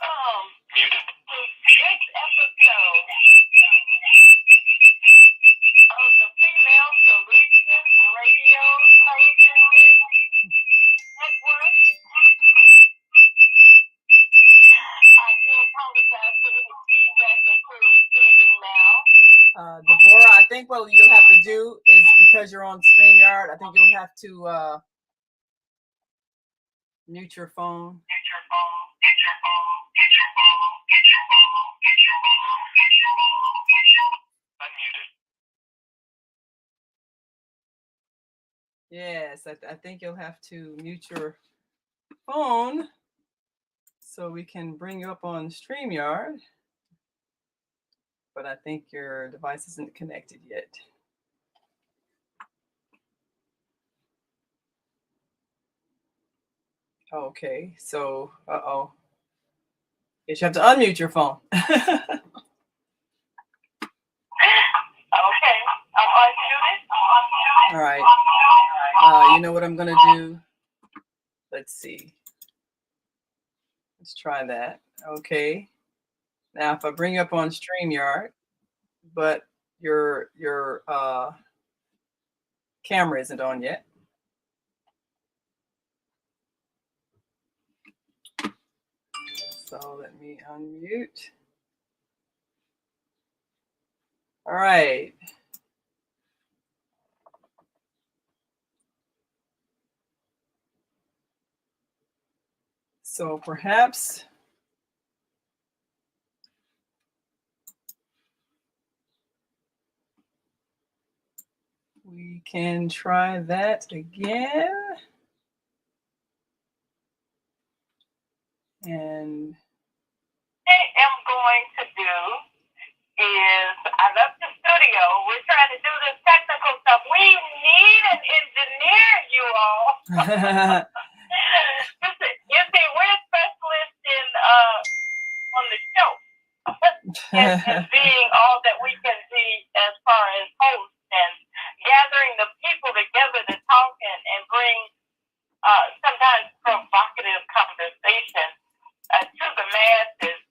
Muted. This episode of the Female Solutions Radio Television Network. I do apologize for any feedback that you're receiving now. Deborah, I think what you'll have to do is, because you're on StreamYard, I think you'll have to mute your phone. Unmuted. Yes, I think you'll have to mute your phone so we can bring you up on StreamYard. But I think your device isn't connected yet. Okay, so, Yes, you have to unmute your phone. Okay, I'm unmuted. All right. You know what I'm going to do? Let's see. Let's try that. Okay. Now, if I bring you up on StreamYard, but your camera isn't on yet. So let me unmute. All right. So perhaps we can try that again. And What I am going to do is, I left the studio. We're trying to do this technical stuff. We need an engineer, you all. You see, we're specialists in on the show and being all that we can be as far as hosts and gathering the people together to talk and bring sometimes provocative conversation to the masses.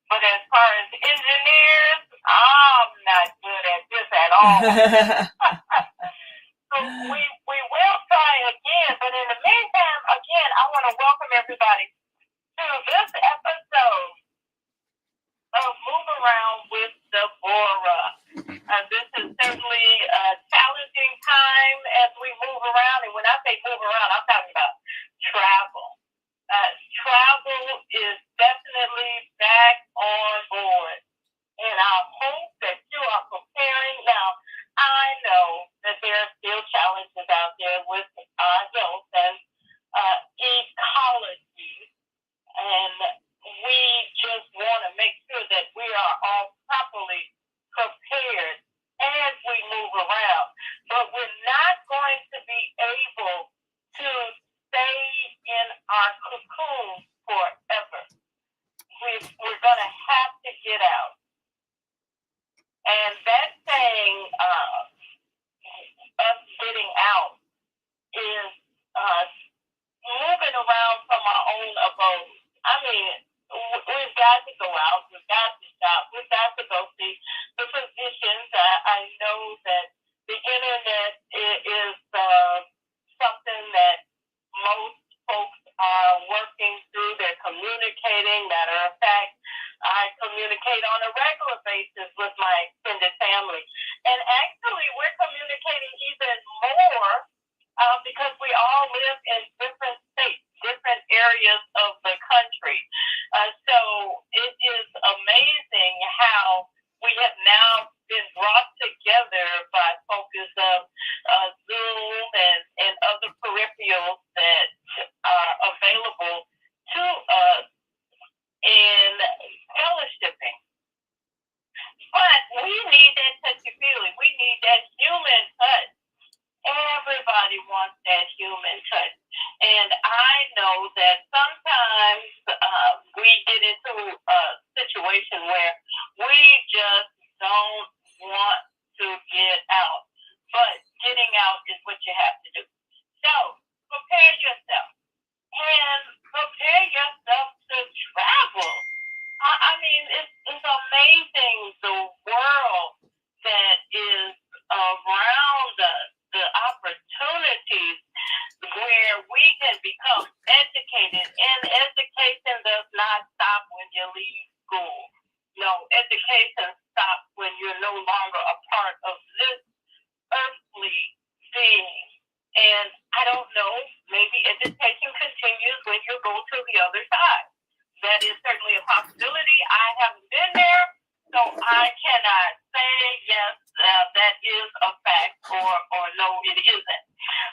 But as far as engineers, I'm not good at this at all. So we will try again. But in the meantime, again, I want to welcome everybody to this episode of Move Around with Deborah. This is certainly a challenging time as we move around. And when I say move around, I'm talking about travel. Travel is definitely back on board. And I hope that you are preparing. Now, I know that there are still challenges out there with our health and ecology. And we just want to make sure that we are all properly prepared as we move around. But we're not going to be able to stay in our cocoon forever. We're going to have to get out. And that saying, us getting out, is moving around from our own abode. I mean, we've got to go out. We've got to shop. We've got to go see the physicians. I know that the internet is something that most folks are working through. They're communicating. Matter of fact, I communicate on a regular basis with my extended family. And actually, we're communicating even more because we all live in different states, different areas of the country. So it is amazing how we have now been brought together by focus of Zoom and other peripherals that are available to us in fellowshipping. But we need that touchy-feely. We need that human touch. Everybody wants that human touch. And I know that sometimes we get into a situation where we just don't want to get out. But getting out is what you have to do. So prepare yourself. And prepare yourself to travel. can become educated, and education does not stop when you leave school. No, education stops when you're no longer a part of this earthly being. And I don't know, maybe education continues when you go to the other side. That is certainly a possibility. I haven't been there, so I cannot say yes, that is a fact, or no, it isn't.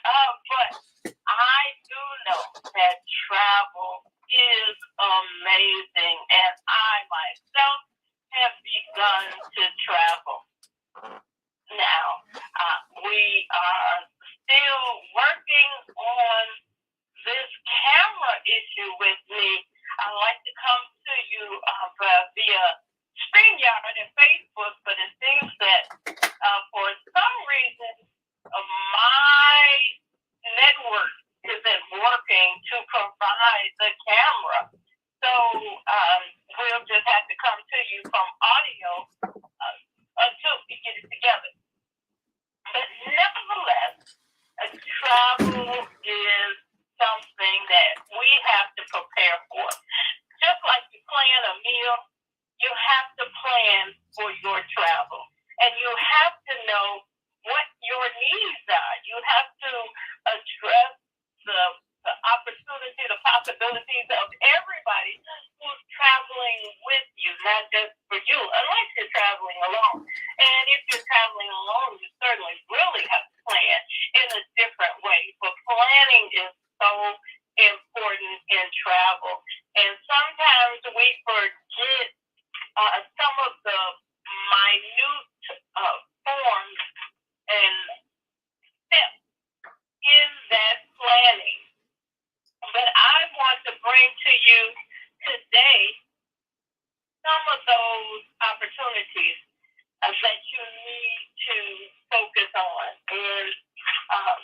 But I do know that travel is amazing, and I myself have begun to travel. Now, we are still working on this camera issue with me. I like to come to you via StreamYard and Facebook, but it seems that for some reason my network isn't working to provide the camera. So we'll just have to come to you from audio until we get it together. But nevertheless, travel is something that we have to prepare for. Just like you plan a meal, you have to plan for your travel. And you have to know what your needs are. You have to address the opportunity, the possibilities of everybody who's traveling with you, not just for you, unless you're traveling alone. And if you're traveling alone, you certainly really have to plan in a different way. But planning is so important in travel. And sometimes we forget some of the minute forms and steps in that planning. But I want to bring to you today some of those opportunities that you need to focus on. And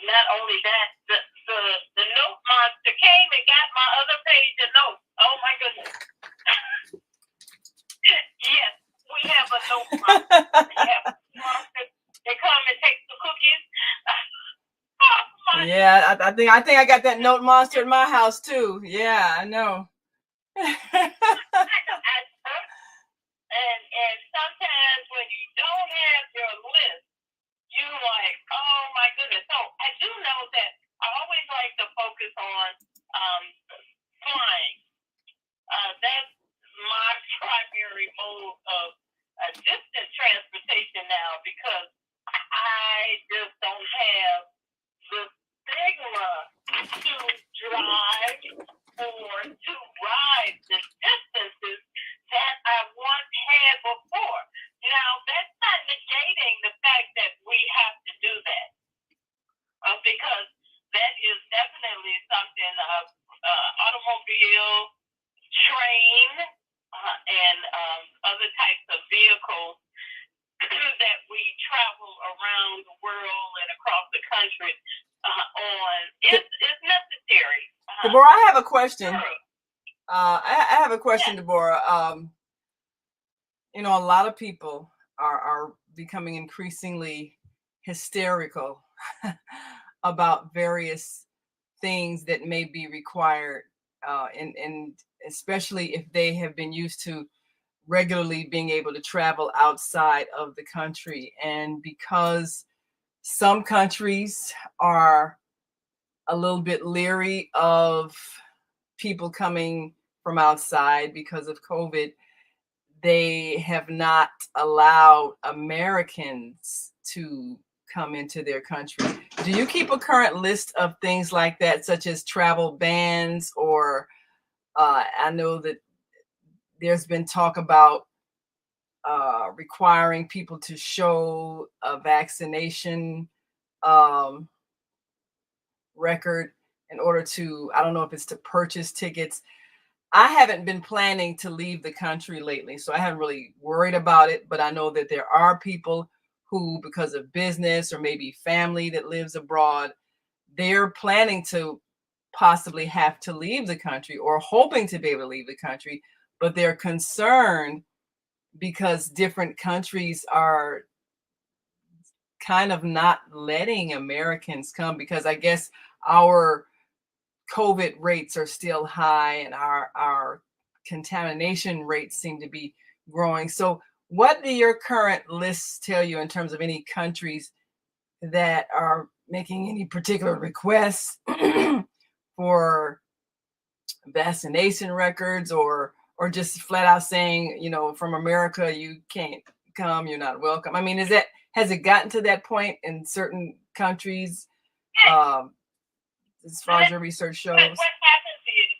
not only that, the note monster came and got my other page of notes. Oh my goodness. Yes, we have a note monster. We have a monster. They come and take the cookies. Yeah, I think I got that note monster in my house too. Yeah, I know. And sometimes when you don't have your list, you like, oh my goodness. So I do know that I always like to focus on flying. That's my primary mode of distant transportation now, because I just don't have the stigma to drive or to ride the distances that I once had before. Now, that's not negating the fact that we have to do that, because that is definitely something automobile, train, and other types of vehicles that we travel around the world and across the country on is necessary. Deborah, I have a question. I have a question, Deborah. A lot of people are becoming increasingly hysterical about various things that may be required, and especially if they have been used to regularly being able to travel outside of the country. And because some countries are a little bit leery of people coming from outside because of COVID, they have not allowed Americans to come into their country. Do you keep a current list of things like that, such as travel bans, or I know that there's been talk about requiring people to show a vaccination record in order to, I don't know if it's to purchase tickets. I haven't been planning to leave the country lately, so I haven't really worried about it, but I know that there are people who, because of business or maybe family that lives abroad, they're planning to possibly have to leave the country or hoping to be able to leave the country, but they're concerned because different countries are kind of not letting Americans come, because I guess our COVID rates are still high and our contamination rates seem to be growing. So what do your current lists tell you in terms of any countries that are making any particular requests for vaccination records, or just flat out saying, from America, you can't come, you're not welcome? I mean, has it gotten to that point in certain countries, as far as your research shows? What happens is,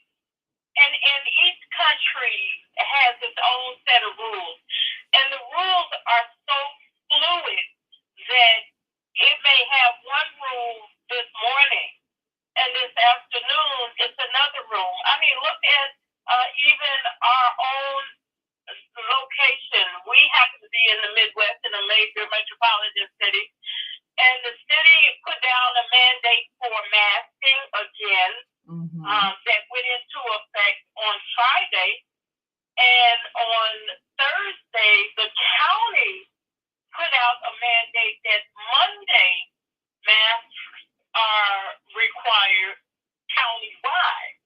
and each country has its own set of rules, and the rules are so fluid that it may have one rule this morning, and this afternoon it's another rule. I mean, look at even our own location. We happen to be in the Midwest, in a major metropolitan city, and the city put down a mandate for masking again. That went into effect on Friday, and on Thursday the county put out a mandate that Monday masks are required countywide.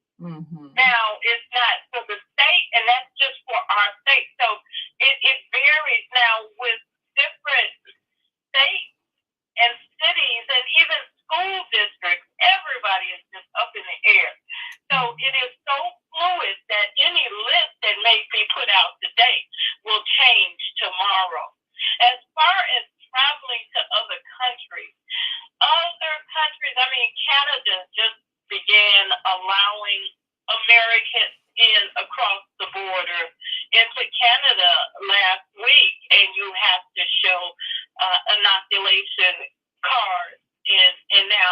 Now, it's not for the state, and that's just for our state. So it varies now with different states and cities and even school districts. Everybody is just up in the air. So it is so fluid that any list that may be put out today will change tomorrow. As far as traveling to other countries, I mean, Canada just began allowing Americans in across the border into Canada last week, and you have to show inoculation cards. And now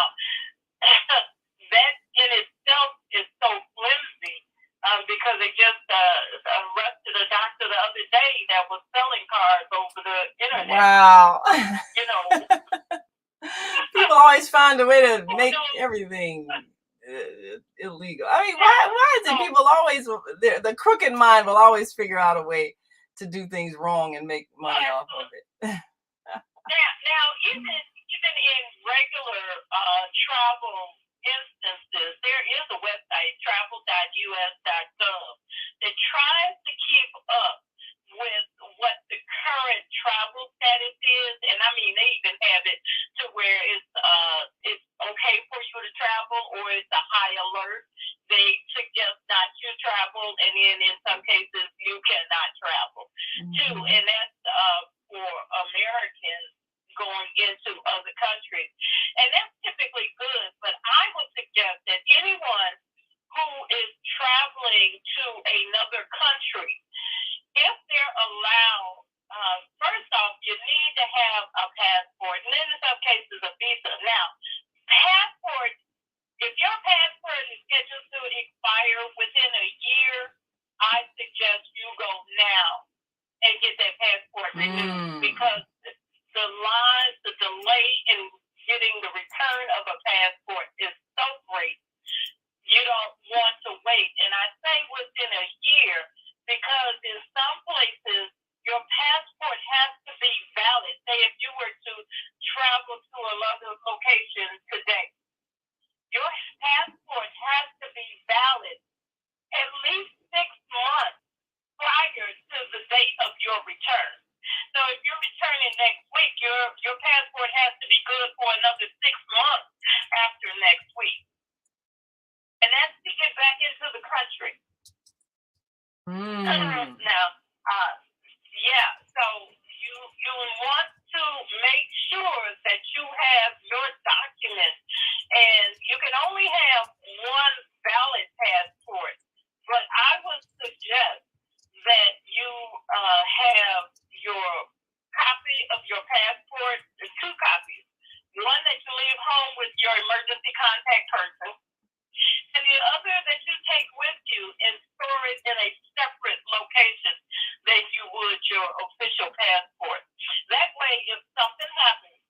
that in itself is so flimsy, because they just arrested a doctor the other day that was selling cards over the internet. Wow. People always find a way to make everything illegal. I mean, why is it people always, the crooked mind will always figure out a way to do things wrong and make money off of it? Now, even in regular travel instances, there is a website, travel.us.gov, that tries to keep up with what the current travel status is. And I mean, they even have it to where it's okay for you to travel, or it's a high alert. They suggest not to travel, and then in some cases you cannot travel too. And that's for Americans going into other countries, and that's typically good. But I would suggest that anyone who is traveling to another country, if they're allowed, first off, you need to have a passport, and then in some cases a visa. Now, passports, if your passport is scheduled to expire within a year, I suggest you go now and get that passport renewed, because the delay in getting the return of a passport is so great. You don't want to wait. And I say within a year, because in some places, your passport has to be valid. Say if you were to travel to another location today, your passport has to be valid at least 6 months prior to the date of your return. So if you're returning next week, your passport has to be good for another 6 months after next week. And that's to get back into the country. Now, so you want to make sure that you have your documents, and you can only have one valid passport. But I would suggest that you have your copy of your passport, 2 copies. One that you leave home with your emergency contact person, and the other that you take with you and store it in a separate location than you would your official passport. That way, if something happens,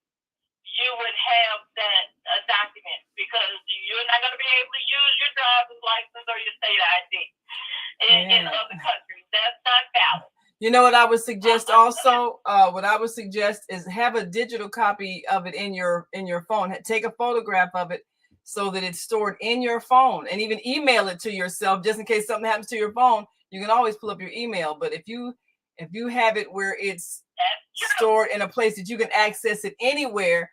you would have that document, because you're not going to be able to use your driver's license or your state ID in other countries. That's not valid. You know what I would suggest also? What I would suggest is have a digital copy of it in your phone. Take a photograph of it, so that it's stored in your phone, and even email it to yourself just in case something happens to your phone. You can always pull up your email, but if you have it where it's stored in a place that you can access it anywhere,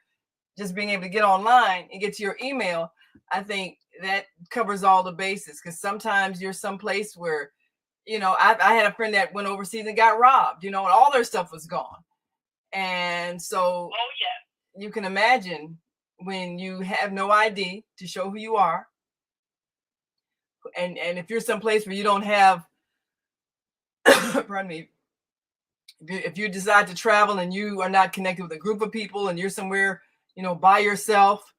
just being able to get online and get to your email, I think that covers all the bases. Because sometimes you're someplace where, I had a friend that went overseas and got robbed, and all their stuff was gone. And so you can imagine when you have no ID to show who you are. And if you're someplace where you don't have, pardon me, if you decide to travel and you are not connected with a group of people and you're somewhere, by yourself,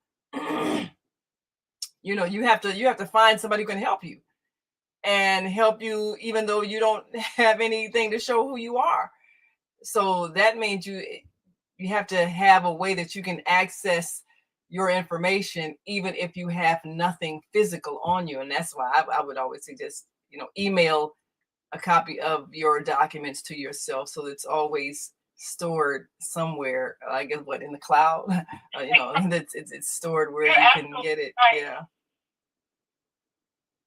you have to find somebody who can help you even though you don't have anything to show who you are. So that means you have to have a way that you can access your information even if you have nothing physical on you. And that's why I would always suggest, email a copy of your documents to yourself so that it's always stored somewhere. I guess in the cloud, it's stored where you can get it. Right.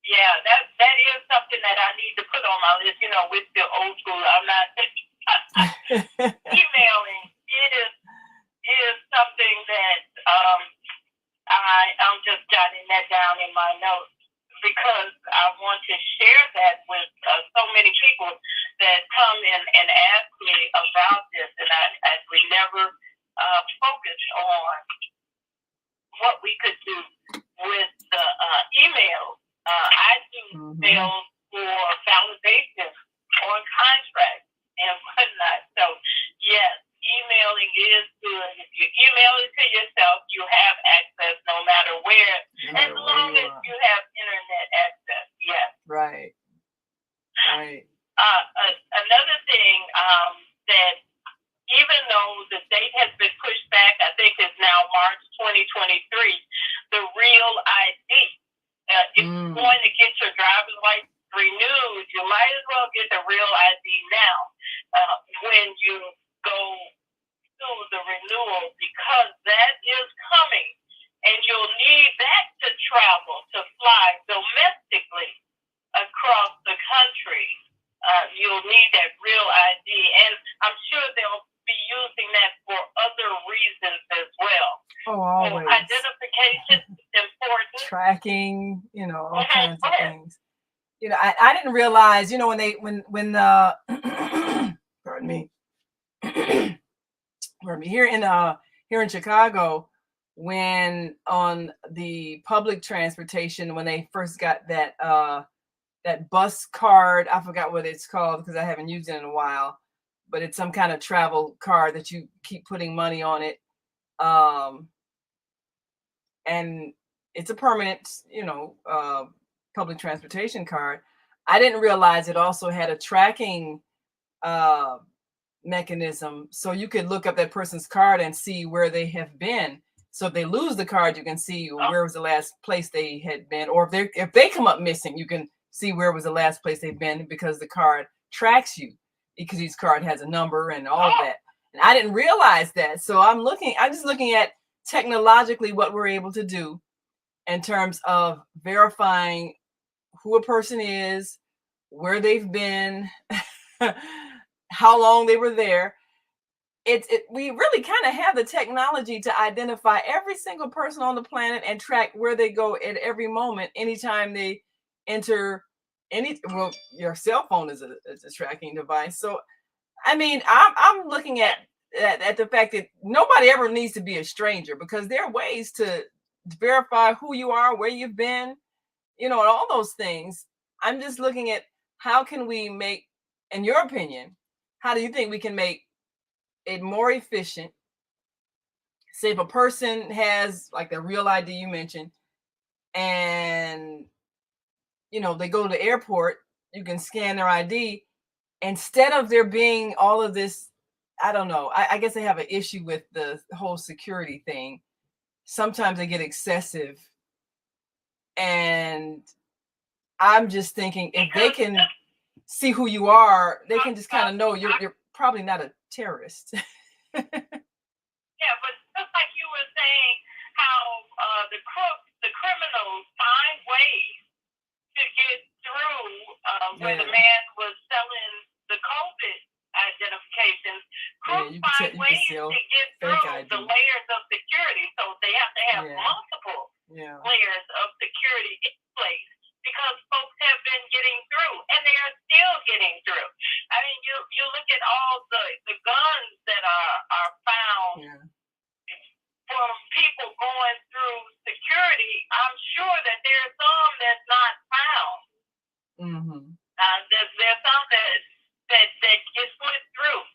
Yeah, that is something that I need to put on my list. With the old school, I'm not emailing. It is something that I'm just jotting that down in my notes because I want to share that with so many people that come in and ask me about this, and I we never focused on what we could do with the email. I do sales for validation on contracts and whatnot. So, yes, emailing is good. If you email it to yourself, you have access no matter where, as long as you have internet access. Yes. Right. Another thing that even though the date has been pushed back, I think it's now March 2023, the real ID. If you're going to get your driver's license renewed, you might as well get the real ID now when you go through the renewal, because that is coming, and you'll need that to travel, to fly domestically across the country. You'll need that real ID, and I'm sure they'll be using that for other reasons as well. Oh, always. So identification is important. Tracking, all kinds of things. I didn't realize, when pardon me, here in Chicago, when on the public transportation, when they first got that bus card, I forgot what it's called because I haven't used it in a while, but it's some kind of travel card that you keep putting money on it. And it's a permanent, public transportation card. I didn't realize it also had a tracking mechanism, so you could look up that person's card and see where they have been. So if they lose the card, you can see where was the last place they had been, or if they come up missing, you can see where was the last place they've been because the card tracks you, because each card has a number and all of that. And I didn't realize that. So I'm just looking at technologically what we're able to do in terms of verifying who a person is, where they've been, how long they were there. We really kind of have the technology to identify every single person on the planet and track where they go at every moment, anytime they enter your cell phone is a tracking device. So, I mean, I'm looking at the fact that nobody ever needs to be a stranger, because there are ways to verify who you are, where you've been, and all those things. I'm just looking at how can we make, in your opinion, how do you think we can make it more efficient? Say if a person has like the real ID you mentioned, and they go to the airport, you can scan their ID. Instead of there being all of this, I don't know, I guess they have an issue with the whole security thing. Sometimes they get excessive. And I'm just thinking, if they can see who you are, they can just kind of know you're probably not a terrorist. Yeah, but just like you were saying, how the crooks, the criminals find ways to get through where the Yeah. man was selling the COVID identifications. Crooks you find can ways sell to get fake through the ID. layers of security. So they have to have Yeah. multiple Yeah. layers of security in place because folks have been getting through and they are still getting through. I mean, you look at all the guns that are found Yeah. from people going through security. I'm sure that there's some that's not found. Mm-hmm. There's some that gets put through.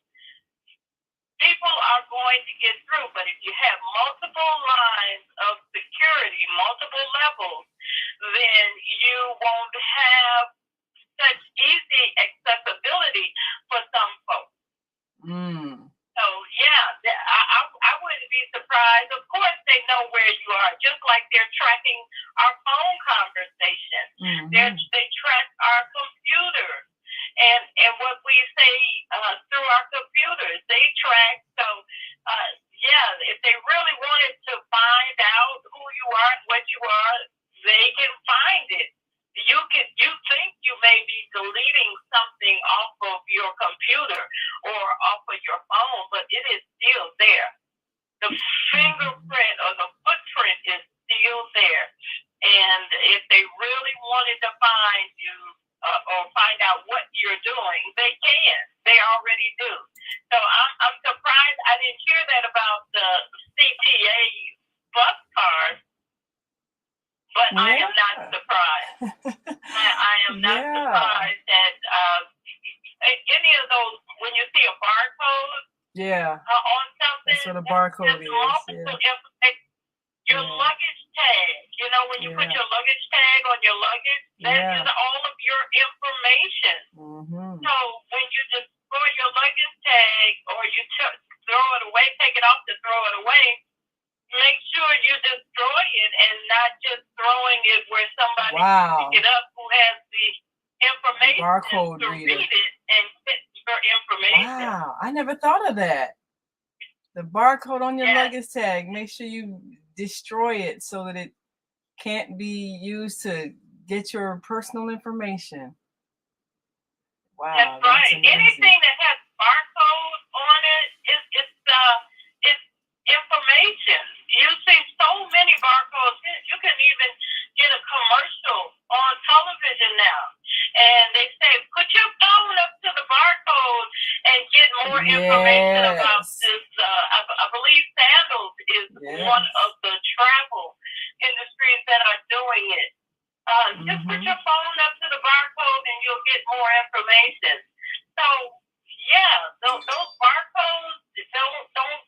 People are going to get through, but if you have multiple lines of security, multiple levels, then you won't have such easy accessibility for some folks. So yeah, I wouldn't be surprised. Of course, they know where you are, just like they're tracking our phone conversation. Mm-hmm. They track our computers. And what we say through our computers, they track. So, if they really wanted to find out who you are and what you are, they can find it. You think you may be deleting something off of your computer or off of your phone, but it is still there. The fingerprint or the footprint is still there. And if they really wanted to find you, or find out what you're doing, they can. They already do. So I'm surprised I didn't hear that about the CTA bus cars, but I am not surprised. I am not surprised that any of those, when you see a barcode on something, that's what a barcode is. Your luggage tag, when you put your luggage tag on your luggage, that is all of your information. Mm-hmm. So when you destroy your luggage tag or you throw it away, take it off to throw it away, make sure you destroy it and not just throwing it where somebody can pick it up who has the information barcode to reader. Read it and get your information. Wow, I never thought of that. The barcode on your luggage tag, make sure you destroy it so that it can't be used to get your personal information. Wow, that's right. Amazing. Anything that has barcode on it it's information. You see so many barcodes. You can even get a commercial on television now, and they say put your phone up to the barcode and get more information about this. I believe sandals is one of the travel industries that are doing it. Just put your phone up to the barcode and you'll get more information. So those barcodes, don't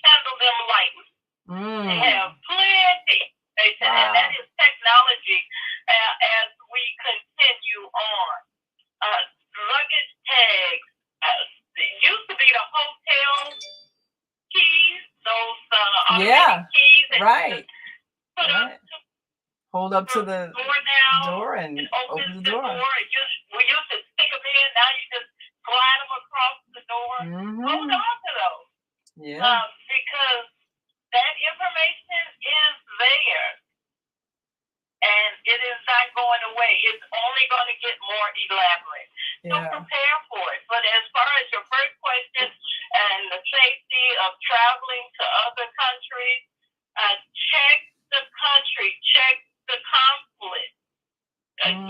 handle them lightly. They have plenty information, and that is technology as we continue on. Luggage tags. It used to be the hotel keys, those automatic keys. Right. Put up hold up to the door and open the door. We used to stick them in. Now you just slide them across the door. Hold on to those. Because that information is there. And it is not going away. It's only going to get more elaborate. So prepare for it. But as far as your first question and the safety of traveling to other countries, check the country, check the consulate.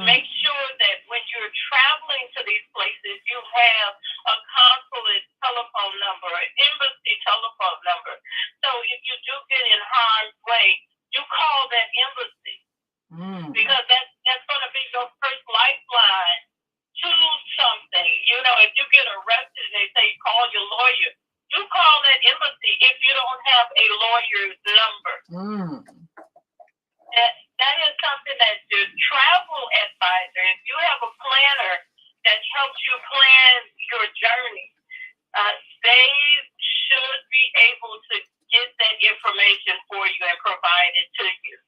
Make sure that when you're traveling to these places, you have a consulate telephone number, an embassy telephone number. So if you do get in harm's way, you call that embassy. Because that's going to be your first lifeline to something. If you get arrested and they say call your lawyer, you call that embassy if you don't have a lawyer's number. That is something that your travel advisor, if you have a planner that helps you plan your journey, they should be able to get that information for you and provide it to you.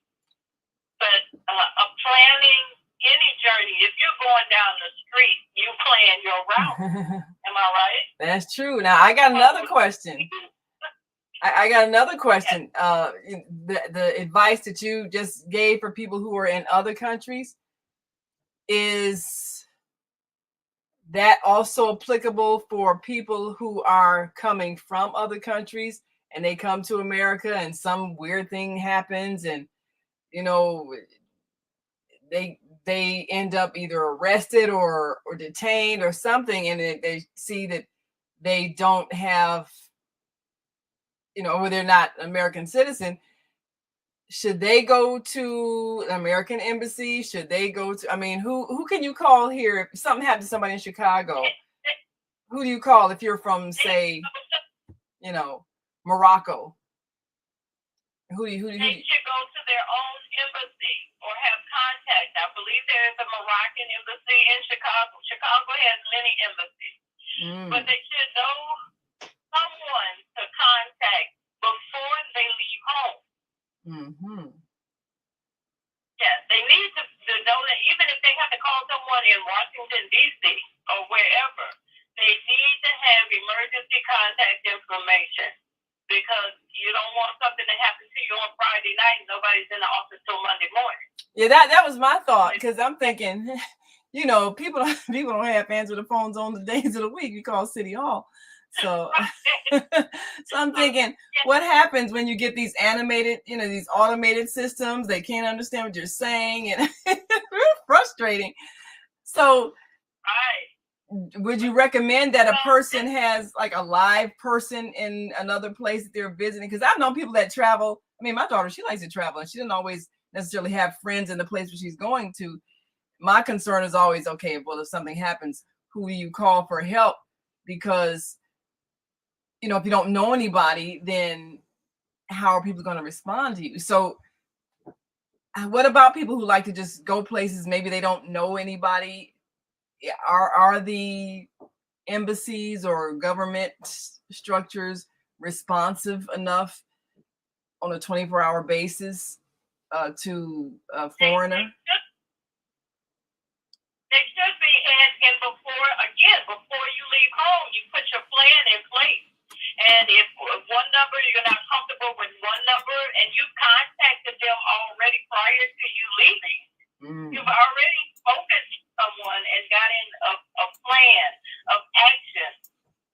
But planning any journey, if you're going down the street, you plan your route. Am I right? That's true. Now I got another question. I got another question. The advice that you just gave for people who are in other countries, is that also applicable for people who are coming from other countries and they come to America and some weird thing happens and, you know, they end up either arrested or detained or something, and they see that they don't have, you know, or they're not an American citizen? Should they go to an American embassy? Should they go to, I mean, who can you call here if something happened to somebody in Chicago? Who do you call if you're from, say, you know, Morocco? They should go to their own embassy or have contact. I believe there is a Moroccan embassy in Chicago. Chicago has many embassies. But they should know someone to contact before they leave home. Yeah, they need to know that even if they have to call someone in Washington, D.C. or wherever, they need to have emergency contact information, because you don't want something to happen to you on Friday night and nobody's in the office till Monday morning. Yeah, that was my thought, because I'm thinking, you know, people don't have answer the phones on the days of the week. You call City Hall. So, so I'm thinking, what happens when you get these animated, you know, these automated systems? They can't understand what you're saying, and it's frustrating. So, would you recommend that a person has like a live person in another place that they're visiting? Because I've known people that travel. I mean, my daughter, she likes to travel, and she didn't always necessarily have friends in the place where she's going to. My concern is always, okay, well, if something happens, who do you call for help? Because, you know, if you don't know anybody, then how are people going to respond to you? So what about people who like to just go places, maybe they don't know anybody? Are the embassies or government structures responsive enough on a 24-hour basis to a foreigner? They should be, and before you leave home, you put your plan in place. And if one number, you're not comfortable with one number, and you contacted them already prior to you leaving, you've already spoken to someone and got in a plan of action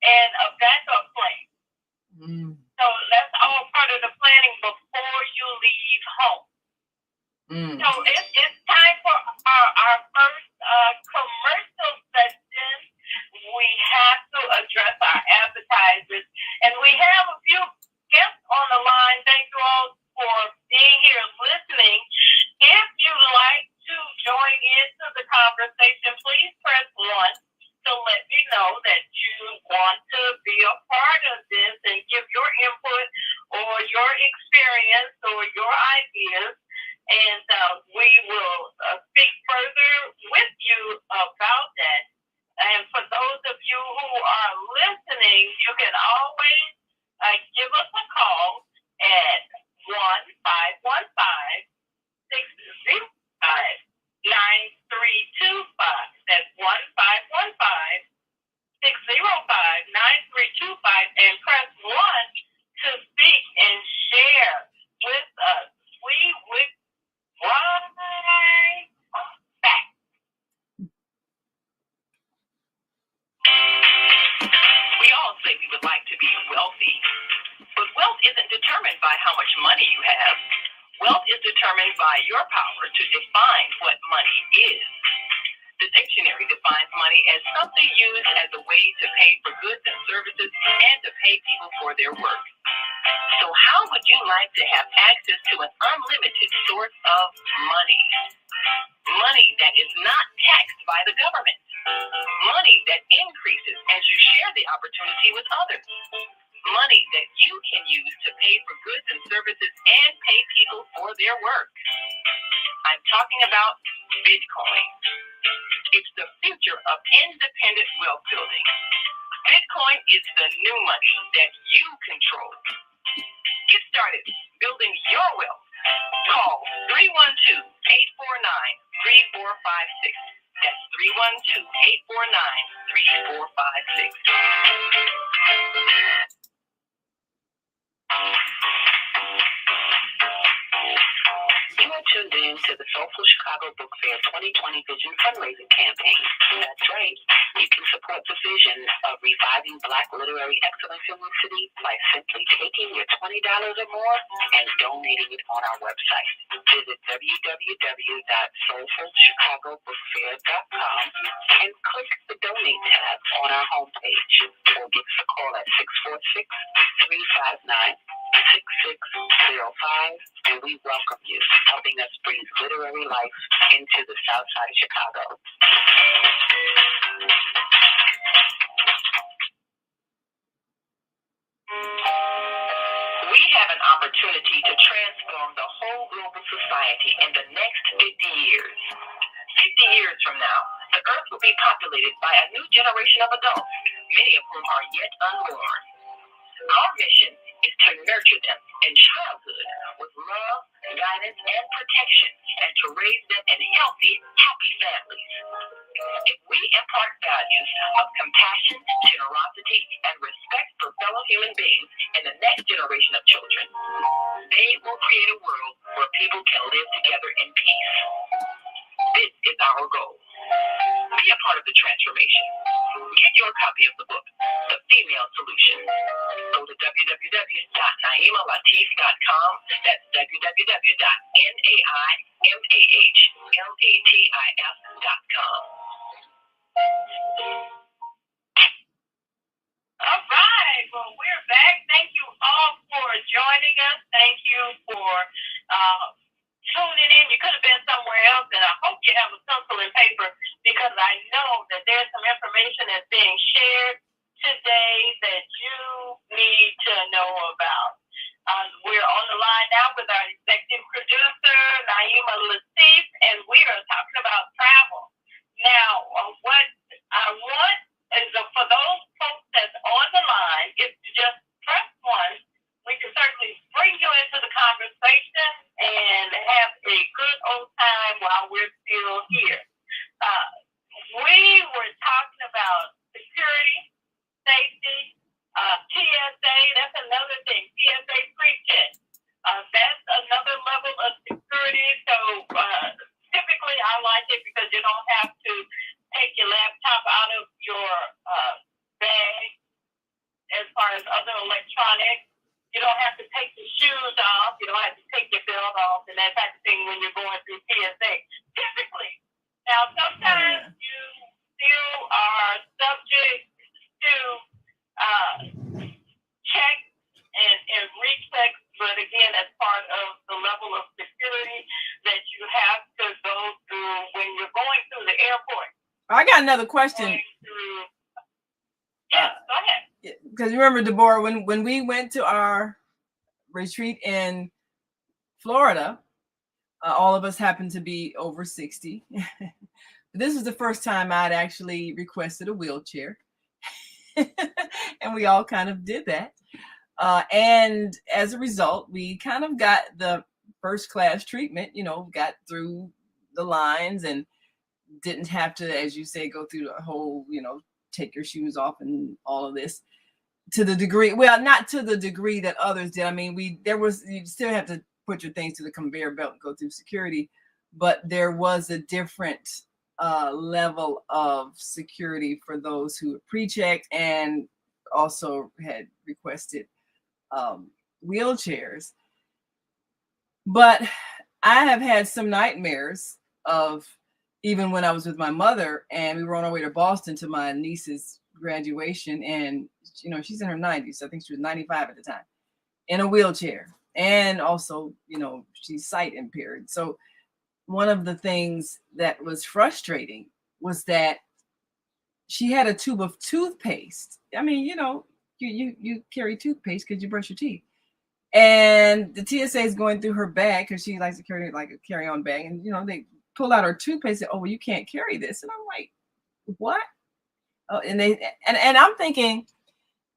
and a backup plan. So that's all part of the planning before you leave home. So it's time for our first commercial session. We have to address our advertisers, and we have a few guests on the line. Thank you all for being here listening. If you'd like to join into the conversation, please press 1 to let me know that you want to be a part of this and give your input or your experience or your ideas. And we will speak further with you about that. And for those of you who are listening, you can always give us a call at 1-515-605-9325. That's 1-515-605-9325, and press 1 to speak and share with us. We will right back. We all say we would like to be wealthy, but wealth isn't determined by how much money you have. Wealth is determined by your power to define what money is. The dictionary defines money as something used as a way to pay for goods and services and to pay people for their work. So how would you like to have access to an unlimited source of money? Money that is not taxed by the government. Money that increases as you share the opportunity with others. Money that you can use to pay for goods and services and pay people for their work. I'm talking about Bitcoin. It's the future of independent wealth building. Bitcoin is the new money that you control. Get started building your wealth. Call 312-849-3456. That's 312-849-3456. tuned in to the Soulful Chicago Book Fair 2020 Vision Fundraising Campaign. That's right. You can support the vision of reviving Black literary excellence in the city by simply taking your $20 or more and donating it on our website. Visit www.soulfulchicagobookfair.com and click the Donate tab on our homepage, or give us a call at 646-359-6605, and we welcome you, helping us breathe literary life into the South Side of Chicago. We have an opportunity to transform the whole global society in the next 50 years. 50 years from now, the Earth will be populated by a new generation of adults, many of whom are yet unborn. Our mission is to nurture them in childhood with love, guidance, and protection, and to raise them in healthy, happy families. If we impart values of compassion, generosity, and respect for fellow human beings in the next generation of children, they will create a world where people can live together in peace. This is our goal. Be a part of the transformation. Get your copy of the book, The Female Solution. Go to www.naimalatif.com. That's www.naimalatif.com. All right. Well, we're back. Thank you all for joining us. Thank you for tuning in. You could have been somewhere else, and I hope you have a pencil and paper, because I know that there's some information that's being shared today that you need to know about. We're on the line now with our executive producer, Naima Latif, and we are talking about travel. Now, what I want is for those folks that's on the line, if you just press 1, we can certainly bring you into the conversation and have a good old time while we're still here. We were talking about security, safety, TSA. That's another thing. TSA pre-check. That's another level of security. So typically I like it because you don't have to take your laptop out of your bag as far as other electronics. You don't have to take your shoes off. You don't have to take your belt off and that type of thing when you're going through TSA. Typically. Now, sometimes you still are subject to checks and rechecks, but again, as part of the level of security that you have to go through when you're going through the airport. I got another question. Yes, go ahead. Because you remember, Deborah, when we went to our retreat in Florida, all of us happened to be over 60. This was the first time I'd actually requested a wheelchair. And we all kind of did that. And as a result, we kind of got the first class treatment, got through the lines and didn't have to, as you say, go through the whole, take your shoes off and all of this to the degree, well, not to the degree that others did. I mean, you still have to put your things to the conveyor belt and go through security, but there was a different level of security for those who were pre-checked and also had requested wheelchairs. But I have had some nightmares of, even when I was with my mother and we were on our way to Boston to my niece's graduation, and she's in her 90s. I think she was 95 at the time, in a wheelchair, and also she's sight impaired. So one of the things that was frustrating was that she had a tube of toothpaste. I mean, you carry toothpaste because you brush your teeth, and the TSA is going through her bag because she likes to carry like a carry-on bag, and they pull out her toothpaste and say, "Oh, well, you can't carry this." And I'm like, what? Oh, and I'm thinking,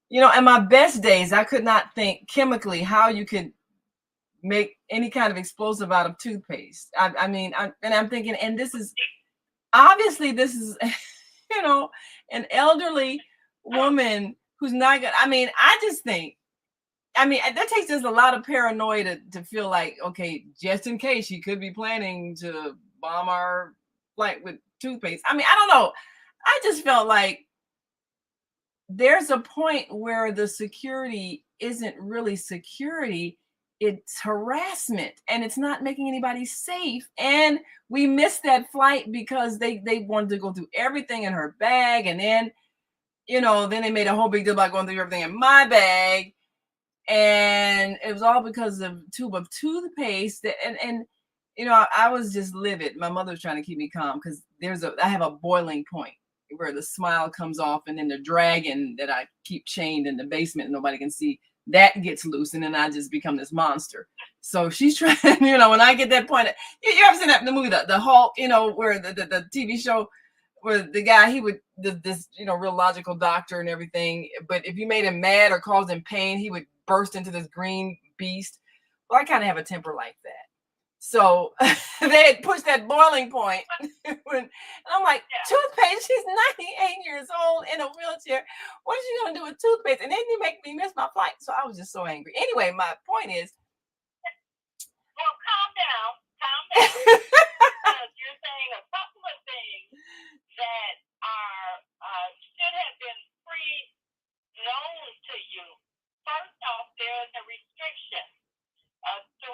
in my best days, I could not think chemically how you could make any kind of explosive out of toothpaste. I'm thinking, and this is obviously an elderly woman who's not good. I mean, I just think I mean, that takes just a lot of paranoia to feel like, okay, just in case she could be planning to bomb our flight with toothpaste. I mean, I don't know. I just felt like there's a point where the security isn't really security. It's harassment, and it's not making anybody safe. And we missed that flight because they wanted to go through everything in her bag. And then, then they made a whole big deal about going through everything in my bag. And it was all because of a tube of toothpaste. And I was just livid. My mother was trying to keep me calm because I have a boiling point where the smile comes off, and then the dragon that I keep chained in the basement and nobody can see, that gets loose, and then I just become this monster. So she's trying, when I get that point, you ever seen that in the movie, the Hulk, where the TV show where the guy, he would, this, real logical doctor and everything, but if you made him mad or caused him pain, he would burst into this green beast. Well, I kind of have a temper like that. So they had pushed that boiling point. And I'm like, toothpaste, she's 98 years old in a wheelchair. What is she going to do with toothpaste? And then you make me miss my flight. So I was just so angry. Anyway, my point is. Well, calm down. Because you're saying a couple of things that should have been pre-known to you. First off, there's a restriction. 3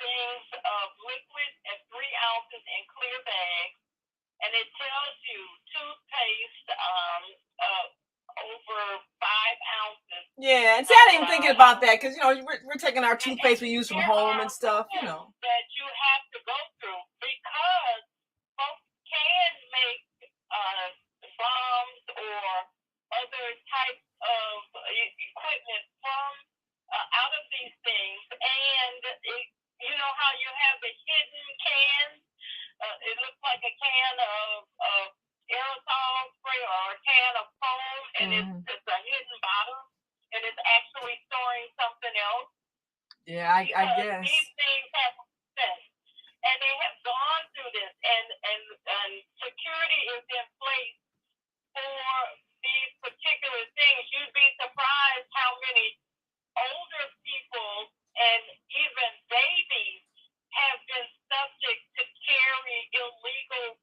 things of liquid at 3 ounces in clear bags, and it tells you toothpaste over 5 ounces. Yeah, and see, I didn't think about that because we're taking our toothpaste we use from home and stuff. That you have to go through because folks can make bombs or other types of equipment from out of these things, and you know how you have the hidden cans? It looks like a can of aerosol spray or a can of foam, and it's a hidden bottle, and it's actually storing something else. Yeah, I guess. These things have sense, and they have gone through this, and security is in place for these particular things. You'd be surprised how many older people and even babies have been subject to carry illegal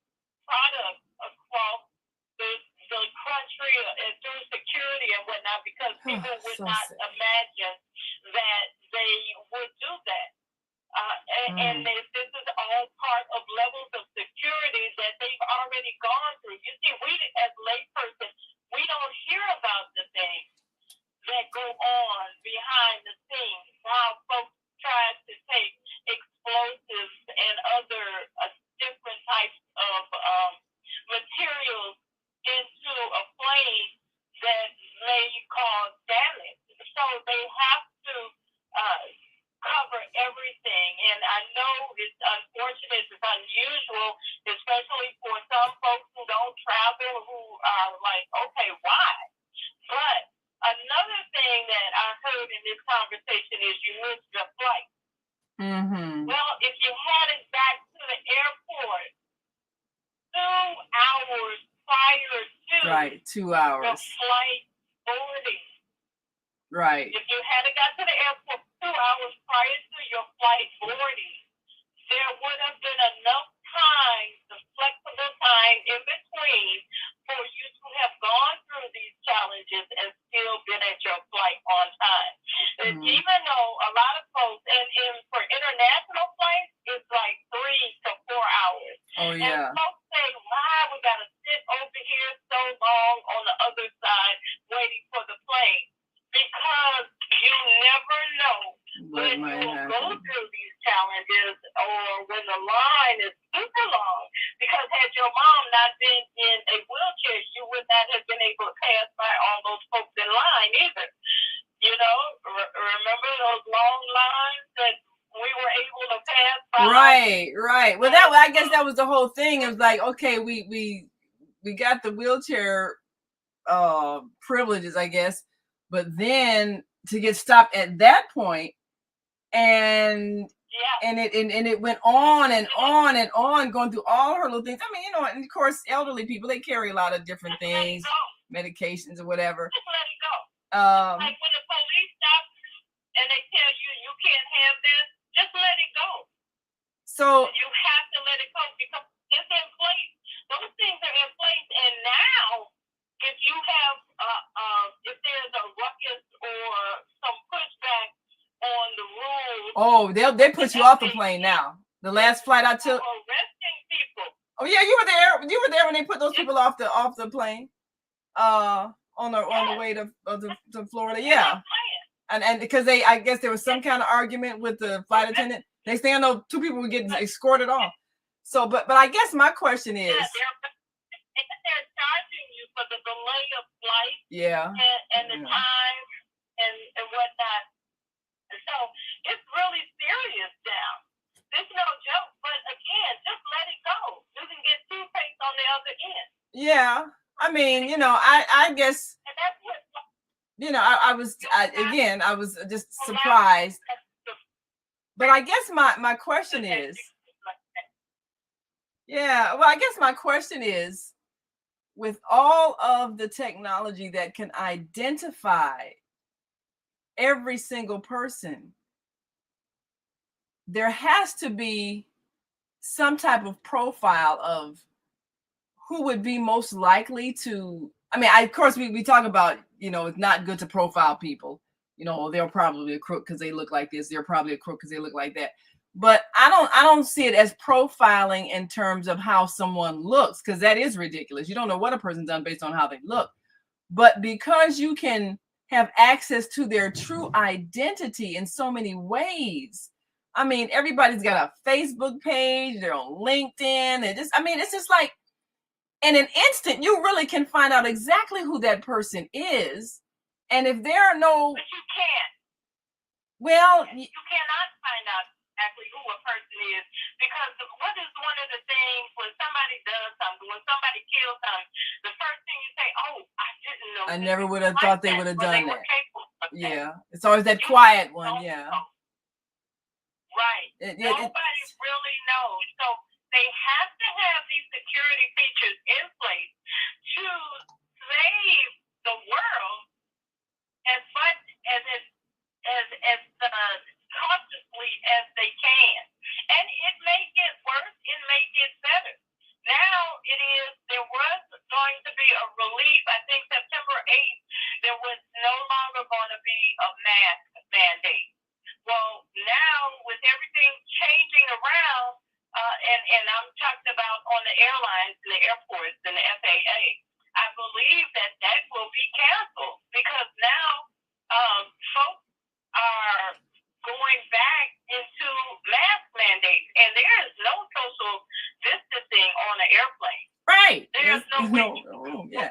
products across the country through security and whatnot, because people would not imagine that they would do that. And this is all part of levels of security that they've already gone through. You see, we as laypersons, we don't hear about the things that go on behind the scenes, how folks try to take explosives and other different types of materials into a plane that may cause damage. So they have to cover everything. And I know it's unfortunate, it's unusual, especially for some folks who don't travel, who are like, okay, why? But another thing that I heard in this conversation is you missed your flight. Well, if you headed back to the airport 2 hours prior to 2 hours. the flight boarding. Right. If you had got to the airport 2 hours prior to your flight boarding, there would have been enough time, the flexible time in between, for you to have gone through these challenges and still been at your flight on time. And even though a lot of folks, and for international flights, it's like 3 to 4 hours. Oh, yeah. And folks say, why we got to sit over here so long on the other side waiting for the plane? Because you never know when you will go through these challenges or when the line is super long. Because had your mom not been in a wheelchair, you would not have been able to pass by all those folks in line either. Remember those long lines that we were able to pass by? Right. Well, I guess that was the whole thing. It was like, okay, we got the wheelchair privileges, I guess, but then to get stopped at that point, and it went on and on and on, going through all her little things. I mean, and of course, elderly people, they carry a lot of different things, medications or whatever. Just let it go. Like when the police stop you and they tell you you can't have this, just let it go. So you have to let it go because it's in place. Those things are in place, and now if you have if there's a ruckus or some pushback on the rules, they put you off the plane now. The last flight I took, arresting people. Oh yeah, you were there. You were there when they put those people off the plane. On the way to Florida. Yeah. And because I guess there was some kind of argument with the flight attendant. Next thing I know, 2 people were getting escorted off. So, but I guess my question is, they're charging you for the delay of flight. Yeah. And the time and whatnot. So it's really serious now. It's no joke, but again, just let it go. You can get toothpaste on the other end. Yeah. I mean, I guess, and that's what, I was just surprised. But I guess my question is, I guess my question is, with all of the technology that can identify every single person, there has to be some type of profile of who would be most likely to, of course we talk about, it's not good to profile people. They're probably a crook because they look like this. They're probably a crook because they look like that. But I don't see it as profiling in terms of how someone looks, because that is ridiculous. You don't know what a person's done based on how they look. But because you can have access to their true identity in so many ways. Everybody's got a Facebook page, they're on LinkedIn, and it's just like in an instant, you really can find out exactly who that person is. And if there are no... But you can't. Well... You cannot find out exactly who a person is, because what is one of the things when somebody does something, when somebody kills something, the first thing you say, oh, I didn't know. I never would have thought they would have done that. Yeah. It's always that quiet one, yeah. Right. Nobody really knows. So they have to have these security features in place to save the world as much as cautiously as they can. And it may get worse, it may get better. Now there was going to be a relief. I think September 8th, there was no longer going to be a mask mandate. Well, now with everything changing around, and I'm talking about on the airlines and the airports and the FAA, I believe that will be canceled because now folks are going back into mask mandates, and there is no social distancing on an airplane. Right. There's no way. Yeah.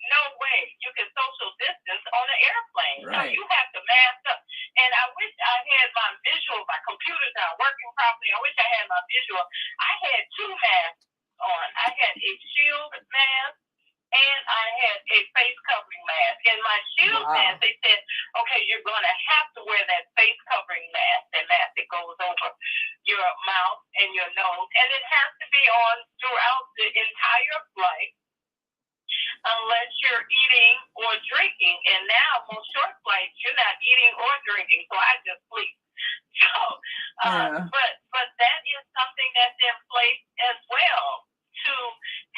No way you can social distance on an airplane. Right. So you have to mask up. And I wish I had my visual. My computer's not working properly. I wish I had my visual. I had 2 masks on. I had a shield mask and I had a face covering mask. And my shield mask, they said, okay, you're going to have to wear that face covering mask, that mask that goes over your mouth and your nose. And it has to be on throughout the entire flight unless you're eating or drinking. And now, most short flights, you're not eating or drinking, so I just sleep. So, but that is something that's in place as well to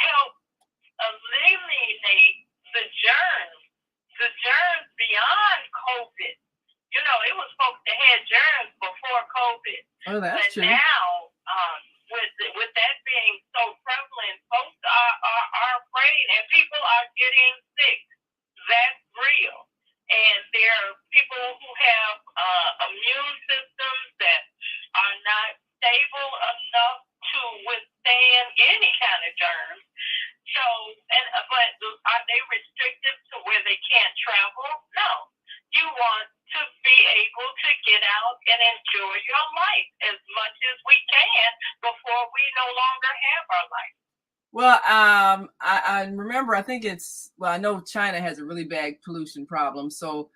help eliminate the germs beyond COVID. It was folks that had germs before COVID. Oh, that's true. But now, with that being so prevalent, folks are afraid, and people are getting sick. That's real. And there are people who have immune systems that are not stable enough to withstand any kind of germs. So, but are they restricted to where they can't travel? No. You want to be able to get out and enjoy your life as much as we can before we no longer have our life. Well, I remember, I know China has a really bad pollution problem. So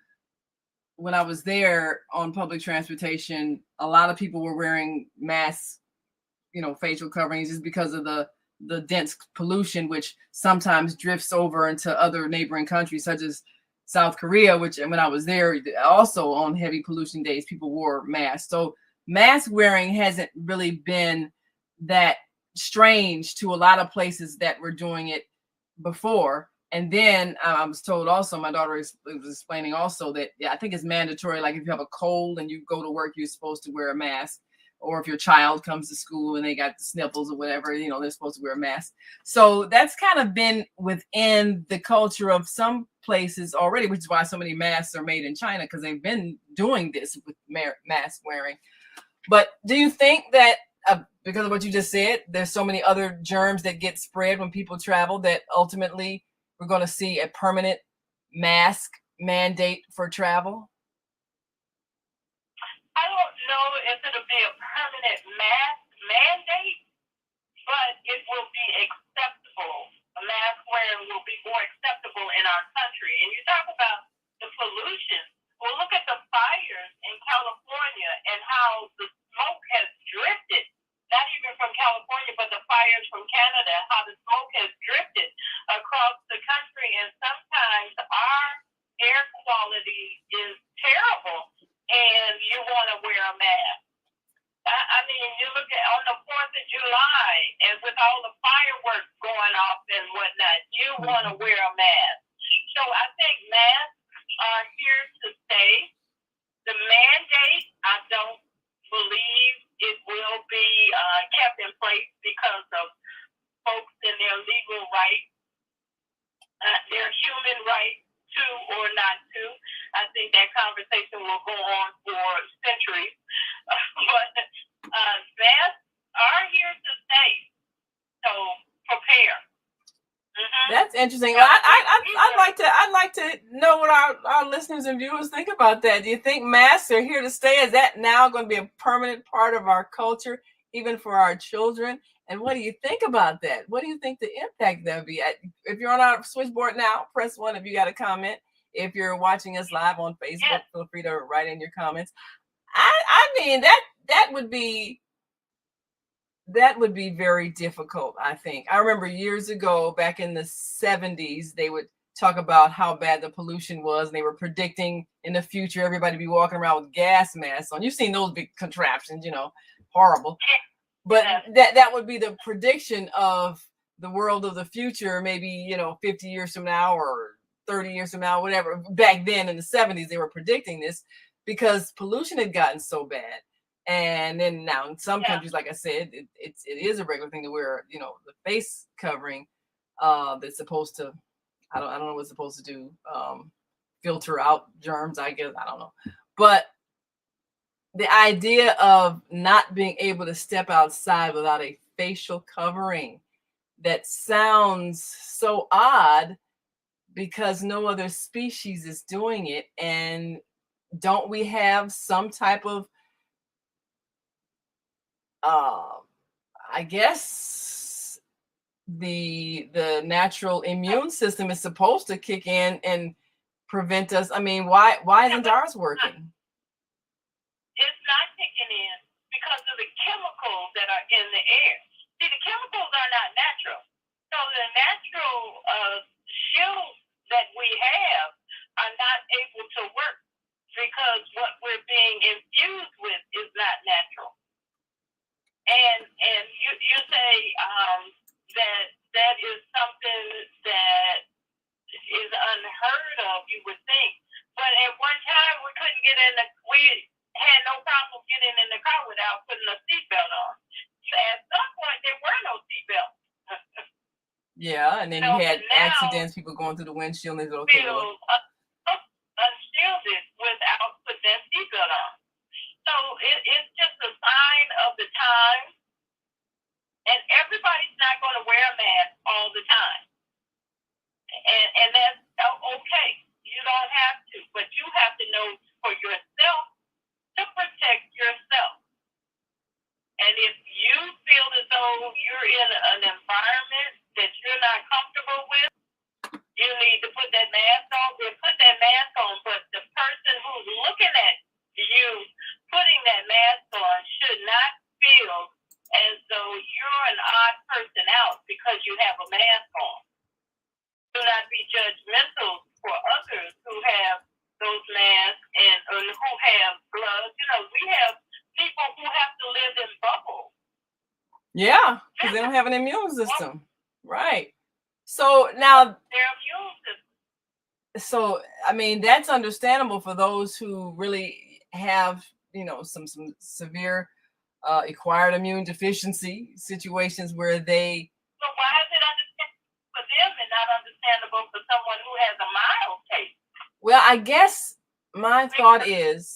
when I was there on public transportation, a lot of people were wearing masks, facial coverings, just because of the dense pollution, which sometimes drifts over into other neighboring countries, such as South Korea, which when I was there, also on heavy pollution days, people wore masks. So mask wearing hasn't really been that strange to a lot of places that were doing it before. And then I was told also, my daughter was explaining also that, I think it's mandatory. Like if you have a cold and you go to work, you're supposed to wear a mask. Or if your child comes to school and they got the sniffles or whatever, they're supposed to wear a mask. So that's kind of been within the culture of some places already, which is why so many masks are made in China, because they've been doing this with mask wearing. But do you think that because of what you just said, there's so many other germs that get spread when people travel that ultimately we're going to see a permanent mask mandate for travel? I don't know if it'll be a permanent mask mandate, but it will be acceptable. A mask wearing will be more acceptable in our country. And you talk about the pollution. Well, look at the fires in California and how the smoke has drifted. Not even from California, but the fires from Canada, how the smoke has drifted across the country. And sometimes our air quality is terrible, and you want to wear a mask. I mean, you look at on the 4th of July, and with all the fireworks going off and whatnot, you want to wear a mask. So I think masks are here to stay. The mandate, I don't believe it will be kept in place because of folks and their legal rights, their human rights to or not to. I think that conversation will go on for centuries. But masks are here to stay. So prepare. Mm-hmm. That's interesting. Well, I'd like to know what our listeners and viewers think about that. Do you think masks are here to stay? Is that now going to be a permanent part of our culture, even for our children? And what do you think about that? What do you think the impact that would be? If you're on our switchboard now, press 1 if you got a comment. If you're watching us live on Facebook, feel free to write in your comments. I mean, that would be very difficult, I think. I remember years ago, back in the 70s, they would talk about how bad the pollution was, and they were predicting in the future everybody be walking around with gas masks on. You've seen those big contraptions, horrible. But that would be the prediction of the world of the future, maybe, 50 years from now or 30 years from now, whatever. Back then in the 70s, they were predicting this because pollution had gotten so bad. And then now in some countries, like I said, it is a regular thing to wear, the face covering that's supposed to, I don't know what it's supposed to do, filter out germs, I guess. I don't know. But the idea of not being able to step outside without a facial covering, that sounds so odd because no other species is doing it. And don't we have some type of, I guess the natural immune system is supposed to kick in and prevent us. I mean, why isn't ours working? It's not kicking in because of the chemicals that are in the air. See, the chemicals are not natural. So the natural shields that we have are not able to work because what we're being infused with is not natural. And you say that is something that is unheard of, you would think. But at one time we couldn't get in we had no problem getting in the car without putting a seatbelt on. So at some point there were no seatbelts. Yeah, and then you had accidents, people going through the windshield and they said, okay, unshielded without putting that seatbelt on. So it's just a sign of the time, and everybody's not going to wear a mask all the time, and that's okay. You don't have to, but you have to know for yourself to protect yourself. And if you feel as though you're in an environment that you're not comfortable with, you need to put that mask on. We'll put that mask on, but the person who's looking at you putting that mask on should not feel as though you're an odd person out because you have a mask on. Do not be judgmental for others who Yeah, because they don't have an immune system. Right. So now, their immune system. So I mean, that's understandable for those who really have, some severe acquired immune deficiency situations where they. So why is it understandable for them and not understandable for someone who has a mild case? Well, I guess my thought is.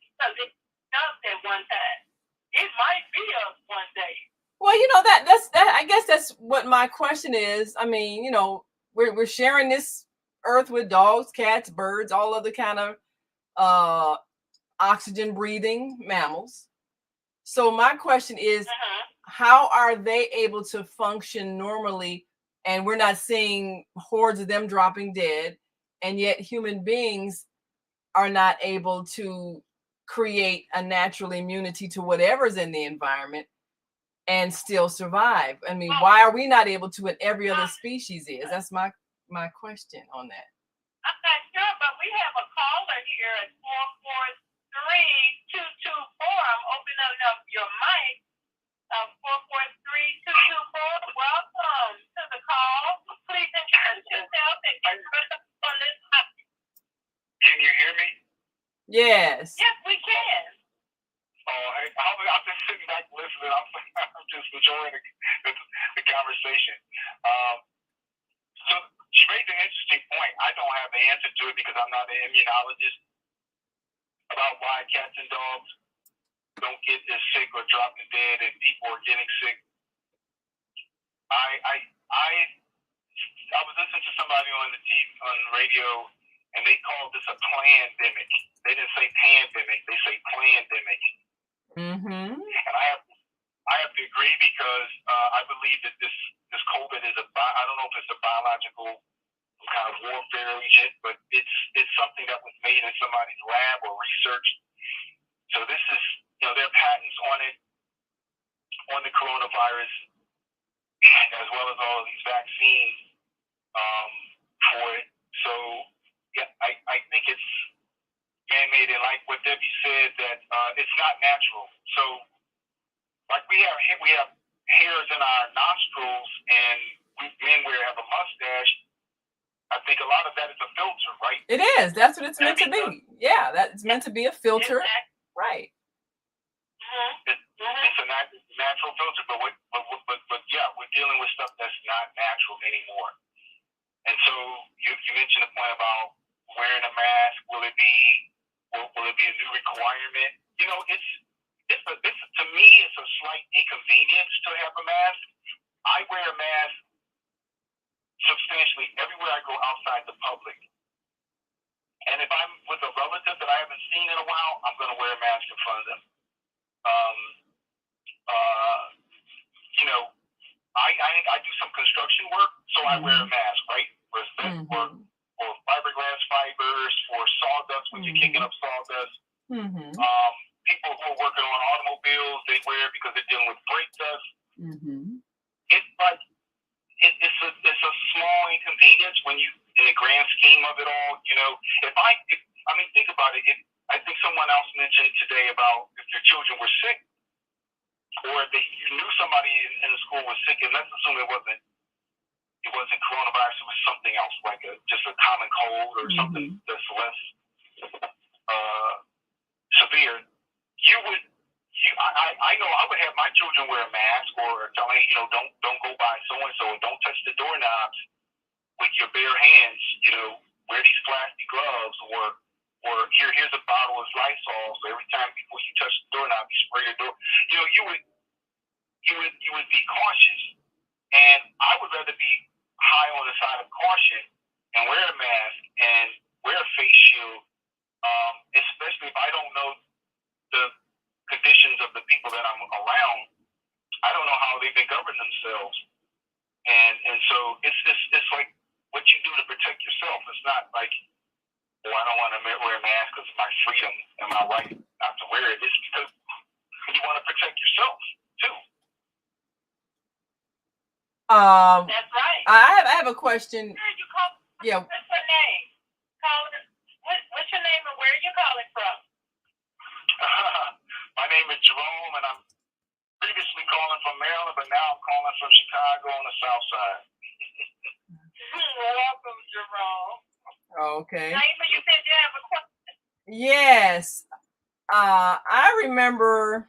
Because it does at one time. It might be us one day. Well, that's I guess that's what my question is. I mean, we're sharing this earth with dogs, cats, birds, all other kind of oxygen breathing mammals. So my question is, how are they able to function normally? And we're not seeing hordes of them dropping dead, and yet human beings are not able to create a natural immunity to whatever's in the environment and still survive. I mean, why are we not able to, and every other species is? That's my question on that. I'm not sure, but we have a caller here at 443-224. I'm opening up your mic. 443-224. Welcome to the call. Please introduce yourself and get on this topic. Can you hear me? Yes. Yes, we can. Oh, I'm just sitting back listening. I'm just enjoying the conversation. So she raised an interesting point. I don't have the answer to it because I'm not an immunologist about why cats and dogs don't get as sick or dropping dead and people are getting sick. I was listening to somebody on the TV, on the radio, and they called this a plandemic. They didn't say pandemic; they say plandemic. Mm-hmm. And I have to agree because I believe that this COVID is I don't know if it's a biological kind of warfare agent, but it's something that was made in somebody's lab or researched. So this is, there are patents on it, on the coronavirus, as well as all of these vaccines for it. So yeah, I think it's man-made, and like what Debbie said, that it's not natural. So like we have hairs in our nostrils, and men have a mustache. I think a lot of that is a filter, right? It is. That's what it's meant to be. Yeah, that's meant to be a filter. Right. It's a natural filter, but yeah, we're dealing with stuff that's not natural anymore. And so you mentioned a point about wearing a mask. Will it be a new requirement? It's to me, it's a slight inconvenience to have a mask. I wear a mask substantially everywhere I go outside the public. And if I'm with a relative that I haven't seen in a while, I'm going to wear a mask in front of them. I do some construction work, so I wear a mask, right? For fiberglass fibers, for sawdust when you're kicking up sawdust. People who are working on automobiles, they wear it because they're dealing with brake dust. It's like it's a small inconvenience when you, in the grand scheme of it all. Think about it. I think someone else mentioned today about if your children were sick, or if you knew somebody in the school was sick, and let's assume it wasn't coronavirus, it was something else, like just a common cold or something that's less severe. I know I would have my children wear a mask, or tell me, don't go by so and so, don't touch the doorknobs with your bare hands. Wear these plastic gloves, or here's a bottle of Lysol, so every time before you touch the doorknob, you spray your door. You would be cautious, and I would rather be high on the side of caution and wear a mask and wear a face shield, especially if I don't know the conditions of the people that I'm around. I don't know how they've been governing themselves, and so it's like what you do to protect yourself. It's not like, I don't want to wear a mask because of my freedom and my right not to wear it. It's because you want to protect yourself too. That's right. I have a question. Yeah. What's your name? What's your name and where are you calling from? My name is Jerome, and I'm previously calling from Maryland, but now I'm calling from Chicago on the south side. Welcome, Jerome. Okay. Naima, you said you have a question. Yes. I remember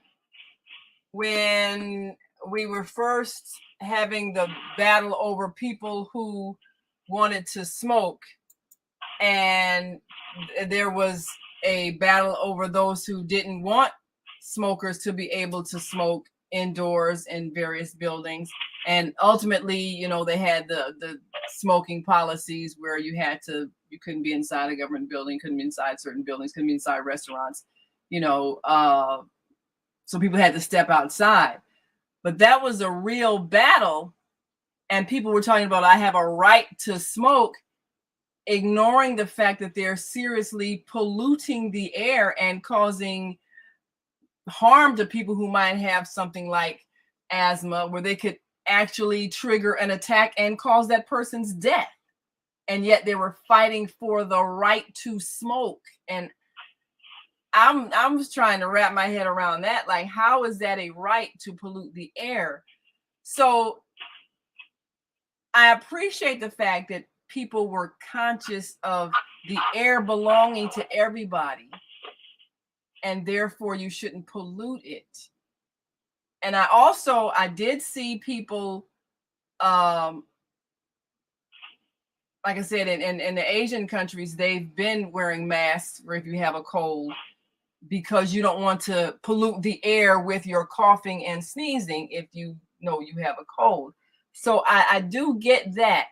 when we were first having the battle over people who wanted to smoke, and there was a battle over those who didn't want smokers to be able to smoke indoors in various buildings. And ultimately, you know, they had the smoking policies where you couldn't be inside a government building, couldn't be inside certain buildings, couldn't be inside restaurants, you know, so people had to step outside. But that was a real battle. And people were talking about, I have a right to smoke, ignoring the fact that they're seriously polluting the air and causing harm to people who might have something like asthma, where they could actually trigger an attack and cause that person's death. And yet they were fighting for the right to smoke. And I'm just trying to wrap my head around that. Like, how is that a right to pollute the air? So I appreciate the fact that people were conscious of the air belonging to everybody, and therefore you shouldn't pollute it. And I did see people, like I said, in the Asian countries, they've been wearing masks for if you have a cold, because you don't want to pollute the air with your coughing and sneezing if you know you have a cold. So I do get that.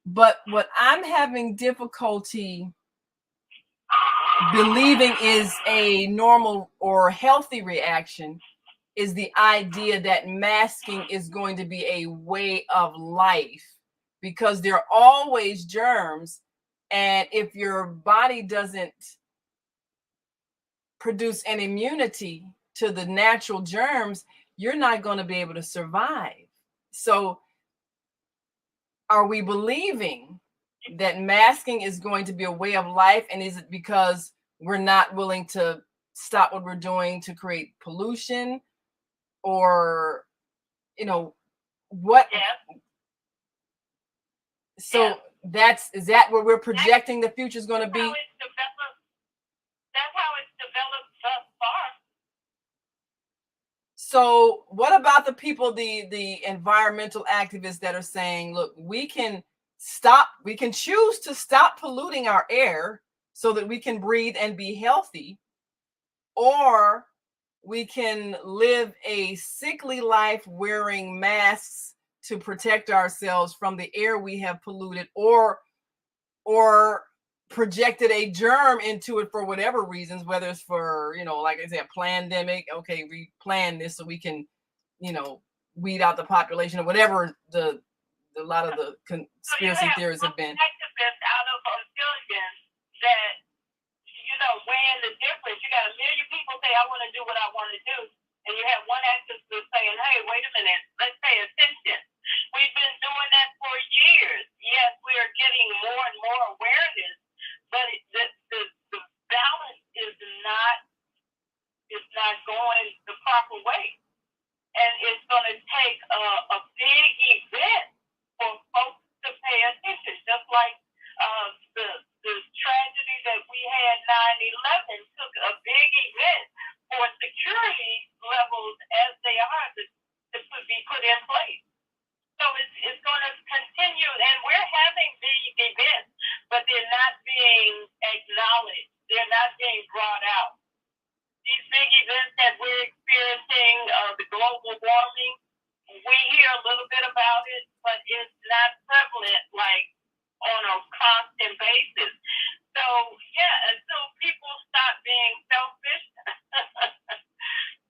But what I'm having difficulty believing is a normal or healthy reaction is the idea that masking is going to be a way of life, because there are always germs. And if your body doesn't produce an immunity to the natural germs, you're not going to be able to survive. So are we believing that masking is going to be a way of life? And is it because we're not willing to stop what we're doing to create pollution? Or, you know, what? Yeah. So is that where we're projecting the future is going to be? That's how it's developed thus far. So what about the people, the environmental activists that are saying, look, we can choose to stop polluting our air so that we can breathe and be healthy, or we can live a sickly life wearing masks to protect ourselves from the air we have polluted, or projected a germ into it for whatever reasons, whether it's for, you know, like I said, a pandemic. Okay, we planned this so we can, you know, weed out the population, or whatever a lot of the conspiracy theories have been. Activists out of a billion that, you know, weighing the difference. You got a million people say, I want to do what I want to do. And you have one activist saying, hey, wait a minute, let's pay attention. We've been doing that for years. Yes, we are getting more and more awareness, but the balance is not going the proper way. And it's going to take a big event for folks to pay attention, just like the tragedy that we had 9/11 took a big event for security levels as they are to be put in place. So it's going to continue, and we're having these events, but they're not being acknowledged. They're not being brought out. These big events that we're experiencing, the global warming, we hear a little bit about it, but it's not prevalent like on a constant basis. So yeah, until people stop being selfish,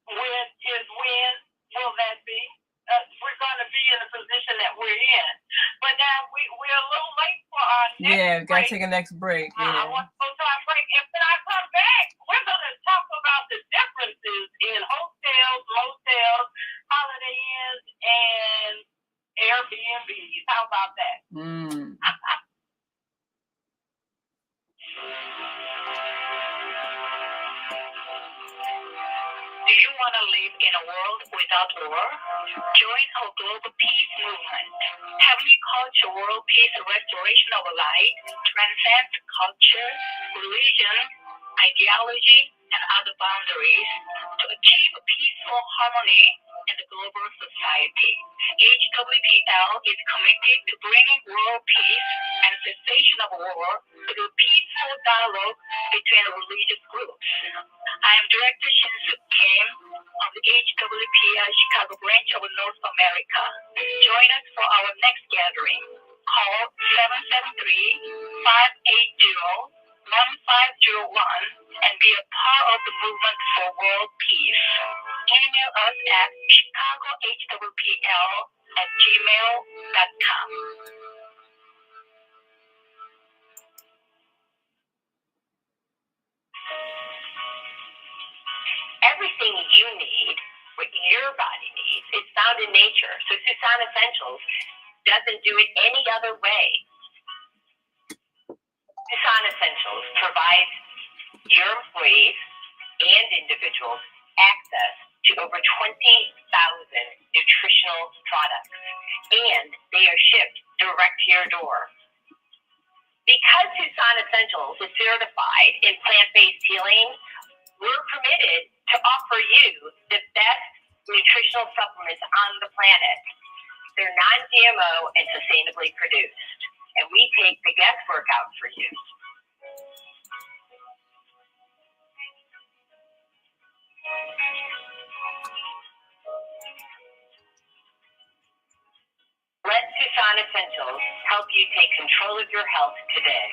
when will that be? We're going to be in the position that we're in. But now we're a little late for our next break. Yeah, we've got to take a next break. I want to go to our break. And when I come back, we're going to talk about the differences in hotels, motels, Holiday Inns, and Airbnbs. How about that? Do you want want to live in a world without war? Join our global peace movement. Heavenly Culture World Peace Restoration of Light transcends culture, religion, ideology, and other boundaries to achieve peaceful harmony in the global society. HWPL is committed to bringing world peace and cessation of war through peaceful dialogue between religious groups. I am Director Shin-Suk Kim of the HWPL Chicago branch of North America. Join us for our next gathering. Call 773-580-1501 and be a part of the movement for world peace. Email us at chicagohwpl@gmail.com. Everything you need, what your body needs, is found in nature. So Susan Essentials doesn't do it any other way. Susan Essentials provides your employees and individuals access to over 20,000 nutritional products, and they are shipped direct to your door. Because Susan Essentials is certified in plant-based healing, we're permitted to offer you the best nutritional supplements on the planet. They're non-GMO and sustainably produced, and we take the guesswork out for you. Let Susan Essentials help you take control of your health today.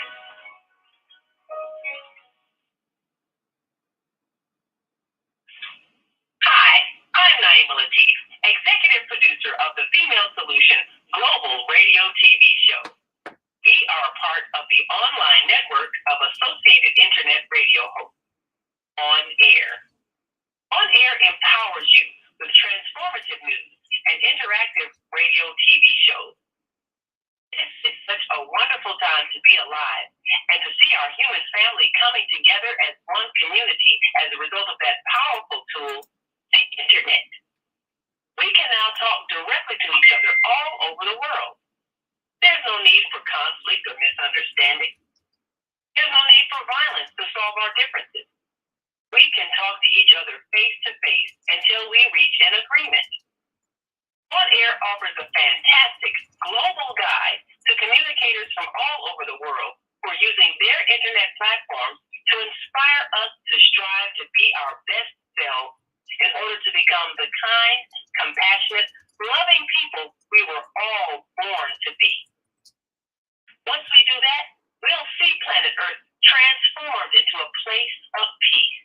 Hi, I'm Naima Latif, executive producer of the Female Solution Global Radio TV show. We are a part of the online network of Associated Internet Radio hosts. On Air. On Air empowers you with transformative news and interactive radio TV shows. This is such a wonderful time to be alive and to see our human family coming together as one community as a result of that powerful tool, the internet. We can now talk directly to each other all over the world. There's no need for conflict or misunderstanding. There's no need for violence to solve our differences. We can talk to each other face to face until we reach an agreement. On Air offers a fantastic global guide to communicators from all over the world who are using their internet platforms to inspire us to strive to be our best selves in order to become the kind, compassionate, loving people we were all born to be. Once we do that, we'll see planet Earth transformed into a place of peace.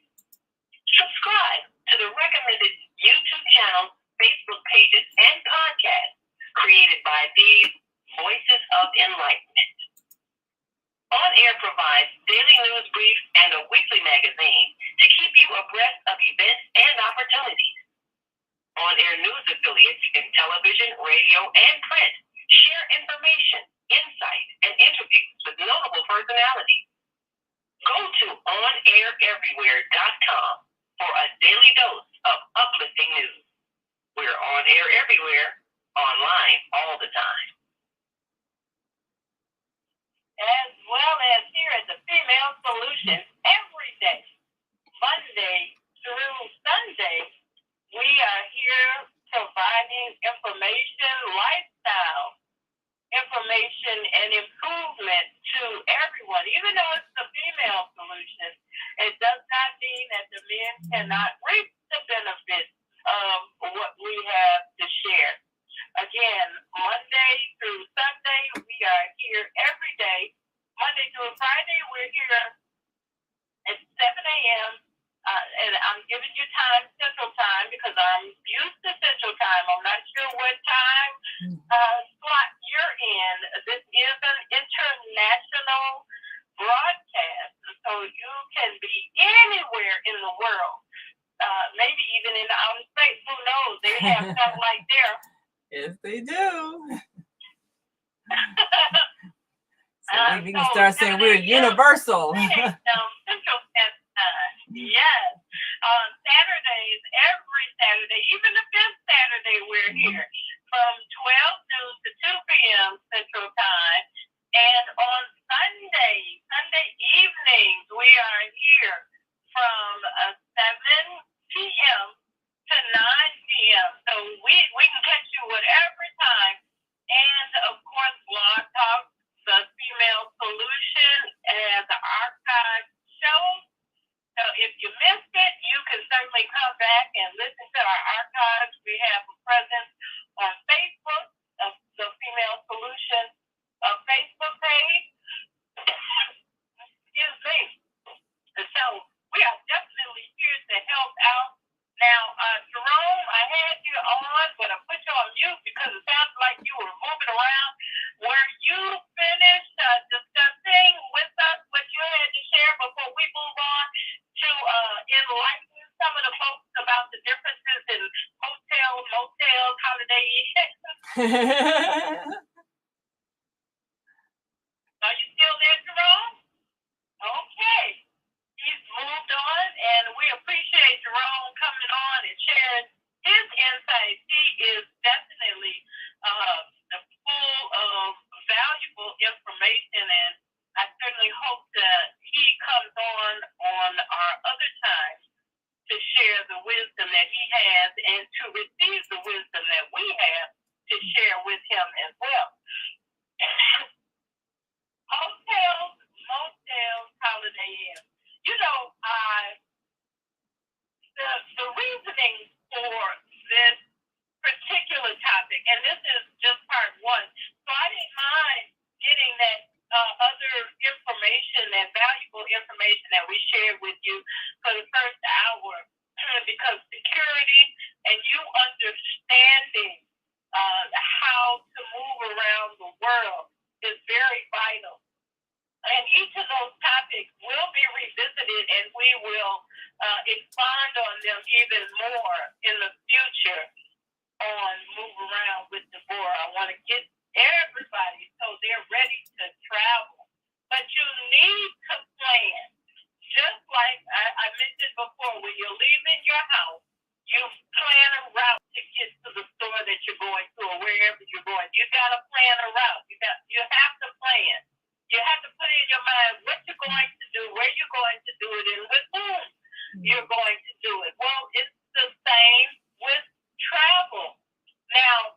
Subscribe to the recommended YouTube channels, Facebook pages, and podcasts created by these Voices of Enlightenment. On Air provides daily news briefs and a weekly magazine to keep you abreast of events and opportunities. On Air news affiliates in television, radio, and print share information, insight, and interviews with notable personalities. Go to onaireverywhere.com for a daily dose of uplifting news. We're on air everywhere, online all the time. As well as here at the Female Solution, every day, Monday through Sunday, we are here providing information, lifestyle information, and improvement to everyone. Even though it's the Female Solution, it does not mean that the men cannot reap the benefits of what we have to share. Again, Monday through Sunday, we are here every day. Monday through Friday, we're here at 7 a.m. And I'm giving you time, Central Time, because I'm used to Central Time. I'm not sure what time slot you're in. This is an international broadcast, so you can be anywhere in the world, maybe even in the outer space. Who knows? They have satellite there. Yes, they do. So we can start saying we're universal. Central Time. Yes. Saturdays, every Saturday, even the fifth Saturday, we're here from 12 noon to 2 p.m. Central Time. And on Sunday evenings, we are here from 7 p.m. to 9 p.m. So we can catch you whatever time. And, of course, Blog Talk, the Female Solution, as an archive show. So if you missed it, you can certainly come back and listen to our archives. We have a presence on Facebook, the Female Solution Facebook page. Excuse me. So we are definitely here to help out. Now, Jerome, I had you on, but I put you on mute because it sounds like you were moving around. Were you finished discussing with us what you had to share before we move on to enlighten some of the folks about the differences in hotels, motels, Holiday Inns? Are you still there, Jerome? Okay. He's moved on, and we appreciate Jerome coming on and sharing his insights. He is definitely full of valuable information, and I certainly hope that he comes on our other times to share the wisdom that he has and to receive the wisdom that we have to share with him as well. Hotels, motels, Holiday Inns. You know, the reasoning for this particular topic, and this is just part one, so I didn't mind getting that other information, that valuable information that we shared with you for the first hour, because security and you understanding how to move around the world is very vital. And each of those topics will be revisited, and we will expand on them even more in the future on Move Around with Deborah. I want to get everybody so they're ready to travel. But you need to plan. Just like I mentioned before, when you're leaving your house, you plan a route to get to the store that you're going to or wherever you're going. You got to plan a route. You have to plan. You have to put in your mind what you're going to do, where you're going to do it, and with whom you're going to do it. Well, it's the same with travel. Now,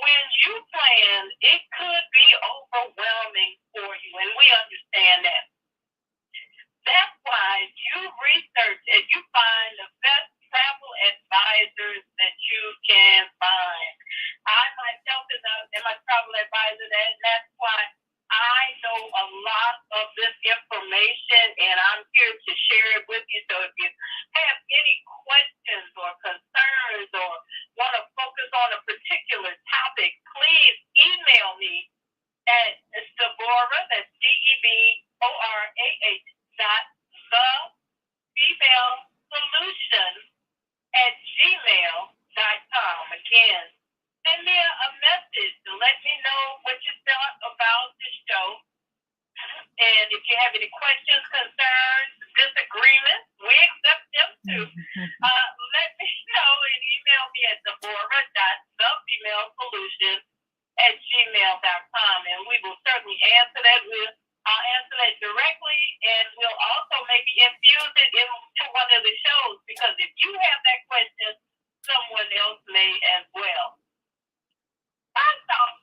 when you plan, it could be overwhelming for you, and we understand that. That's why you research and you find the best travel advisors that you can find. I myself am a travel advisor, and that's why I know a lot of this information, and I'm here to share it with you. So if you have any questions or concerns or want to focus on a particular topic, please email me at Deborah, that's Deborah, thefemalesolution@gmail.com. Again, send me a message to let me know what you thought about the show. And if you have any questions, concerns, disagreements, we accept them too. Let me know and email me at Deborah.thefemalesolution@gmail.com, and we will certainly answer that. I'll answer that directly, and we'll also maybe infuse it into one of the shows, because if you have that question, someone else may as well. I thought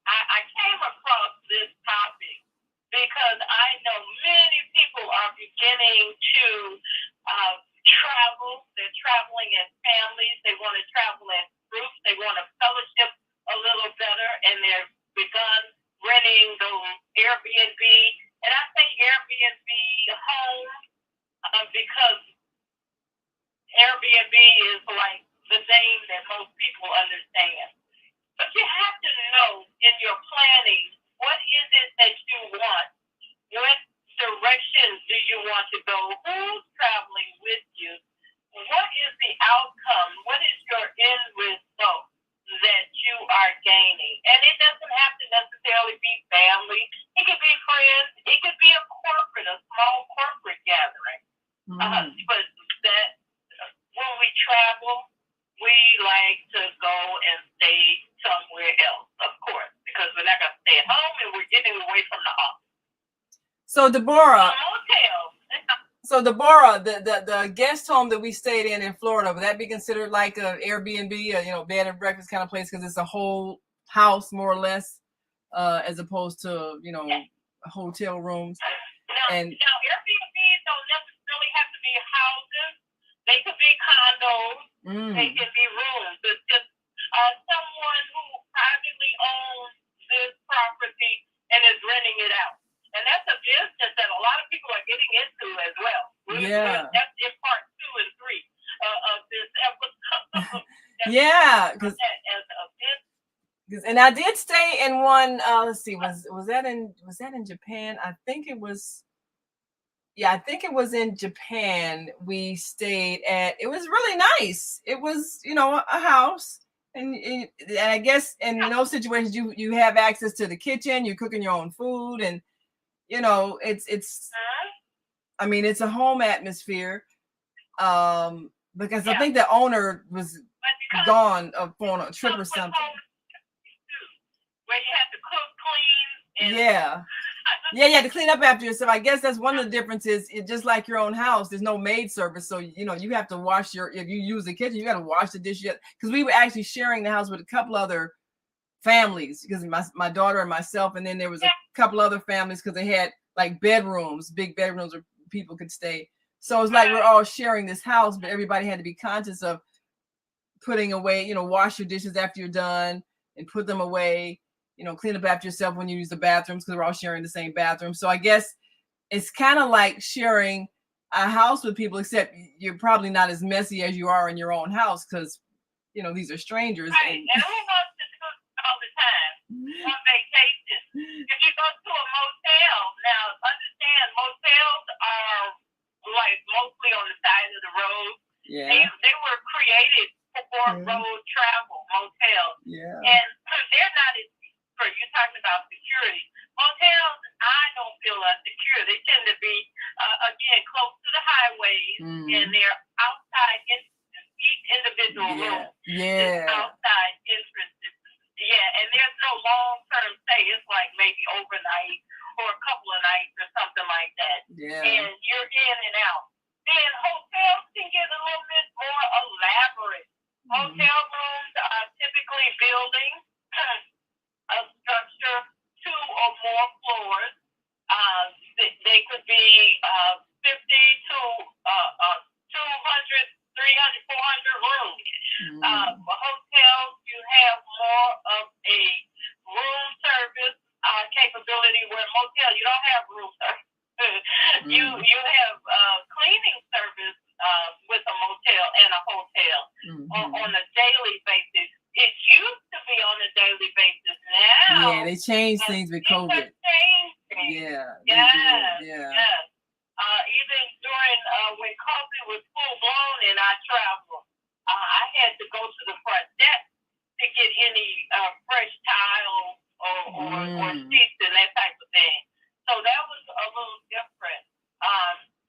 I came across this topic because I know many people are beginning to travel. They're traveling as families. They want to travel as groups. They want to fellowship a little better, and they're begun renting those Airbnb. And I say Airbnb homes because Airbnb is like the name that most people understand. But you have to know in your planning, what is it that you want? What direction do you want to go? Who's traveling with you? What is the outcome? What is your end result that you are gaining? And it doesn't have to necessarily be family. It could be friends. It could be a small corporate gathering. But hotels, of course, because we're not going to stay at home and we're getting away from the office. So Deborah, Motel. the guest home that we stayed in Florida, would that be considered like a Airbnb, bed and breakfast kind of place because it's a whole house more or less, as opposed to hotel rooms? Now Airbnbs don't necessarily have to be houses. They could be condos. They can be rooms. It's just someone who privately owns this property and is renting it out. And that's a business that a lot of people are getting into as well. That's in part 2 and 3 of this episode. Yeah, and I did stay in one. Let's see, was that in Japan? I think it was. Yeah, I think it was in Japan. We stayed at. It was really nice. It was, a house, and I guess in those situations you have access to the kitchen. You're cooking your own food, and it's. I mean, it's a home atmosphere. Because I think the owner was gone on a trip or something. Where you have to cook, clean. Yeah, you have to clean up after yourself. I guess that's one of the differences. It's just like your own house. There's no maid service, so you have to wash if you use the kitchen, you got to wash the dishes. Because we were actually sharing the house with a couple other families, because my daughter and myself, and then there was a couple other families because they had like bedrooms, big bedrooms where people could stay. So it's like we're all sharing this house, but everybody had to be conscious of putting away, wash your dishes after you're done and put them away, clean up after yourself when you use the bathrooms, because we're all sharing the same bathroom. So I guess it's kind of like sharing a house with people, except you're probably not as messy as you are in your own house, because, these are strangers. Right. And who wants to cook all the time on vacation? If you go to a motel, now understand motels are like mostly on the side of the road. Yeah. They were created for road travel, motels. Yeah. And they're not as secure. You're talking about security. Motels, I don't feel are secure. They tend to be, again, close to the highways, and they're outside entrances. Each individual room is outside entrances. Yeah, and there's no long-term stay. It's like maybe overnight or a couple of nights or something like that. Yeah. And you're in and out. Then hotels can get a little bit more elaborate. Hotel rooms are typically buildings, a structure, 2 or more floors. They could be 50 to 200, 300, 400 rooms. For hotels, you have more of a room service capability, where motel, you don't have room service. You have cleaning service with a motel and a hotel on a daily basis. It used to be on a daily basis. Now, yeah, they changed things with COVID. Yeah. Even during when COVID was full blown and I traveled, I had to go to the front desk to get any fresh tiles or sheets and that type of thing. So that was a little different.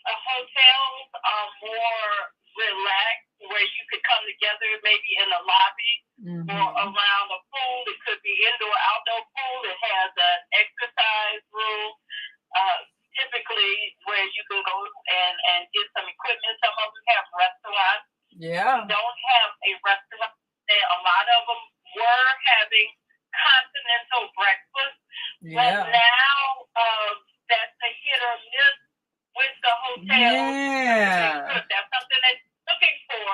Hotels are more relaxed, where you could come together maybe in a lobby or around a pool. It could be indoor, outdoor pool. It has an exercise room, typically where you can go and get some equipment. Some of them have restaurants. Yeah. Don't have a restaurant. A lot of them were having continental breakfast. Yeah. But now that's a hit or miss with the hotel. Yeah. That's something that you're looking for,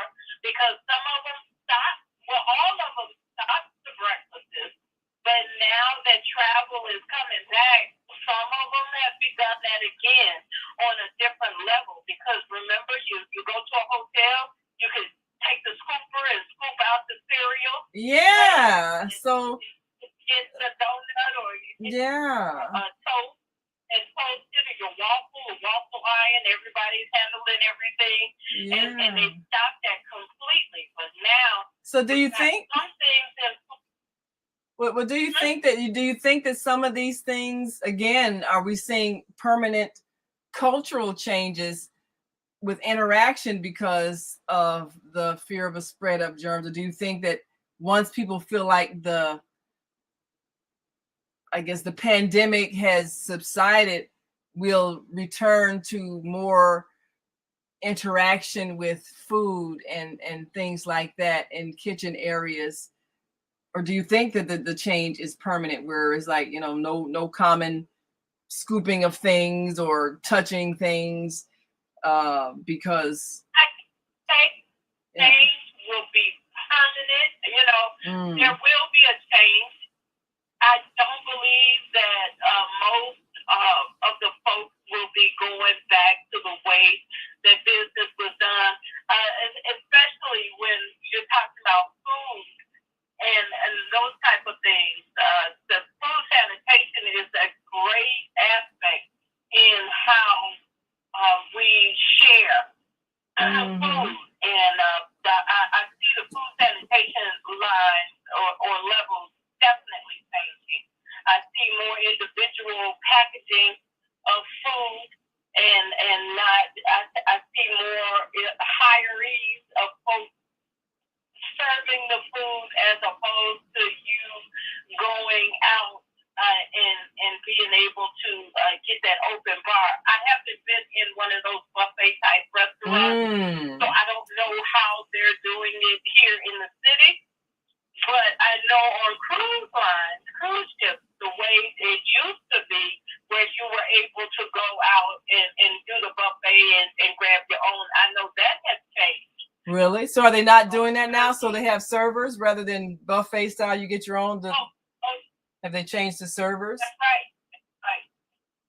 because some of them stop. Well, all of them stop the breakfasts. But now that travel is coming back, some of them have begun that again on a different level. Because remember, you go to a hotel, you can take the scooper and scoop out the cereal. Yeah. So get the donut or a toast and toast it, or your waffle iron. Everybody's handling everything. yeah. And they stopped that completely. But now, so do you think? Some things that, Well, do you think that some of these things, again, are we seeing permanent cultural changes with interaction because of the fear of a spread of germs? Or do you think that once people feel like the I guess the pandemic has subsided, we'll return to more interaction with food and things like that in kitchen areas? Or do you think that the change is permanent, where it's like, no common scooping of things or touching things, because I think change will be permanent. There will be a change. I don't believe that most of the folks will be going back to the way that business was done, especially when you're talking about food and those type of things. The food sanitation is a great aspect in how we share food. And I see the food sanitation lines or levels definitely changing. I see more individual packaging of food, and not. I see more hirees of folks serving the food as opposed to you going out and being able to get that open bar. I haven't been in one of those buffet type restaurants, so I don't know how they're doing it here in the city. But I know on cruise lines, cruise ships, the way it used to be, where you were able to go out and do the buffet and grab your own, I know that has changed. Really? So are they not doing that now? So they have servers rather than buffet style, you get your own? Have they changed the servers? That's right.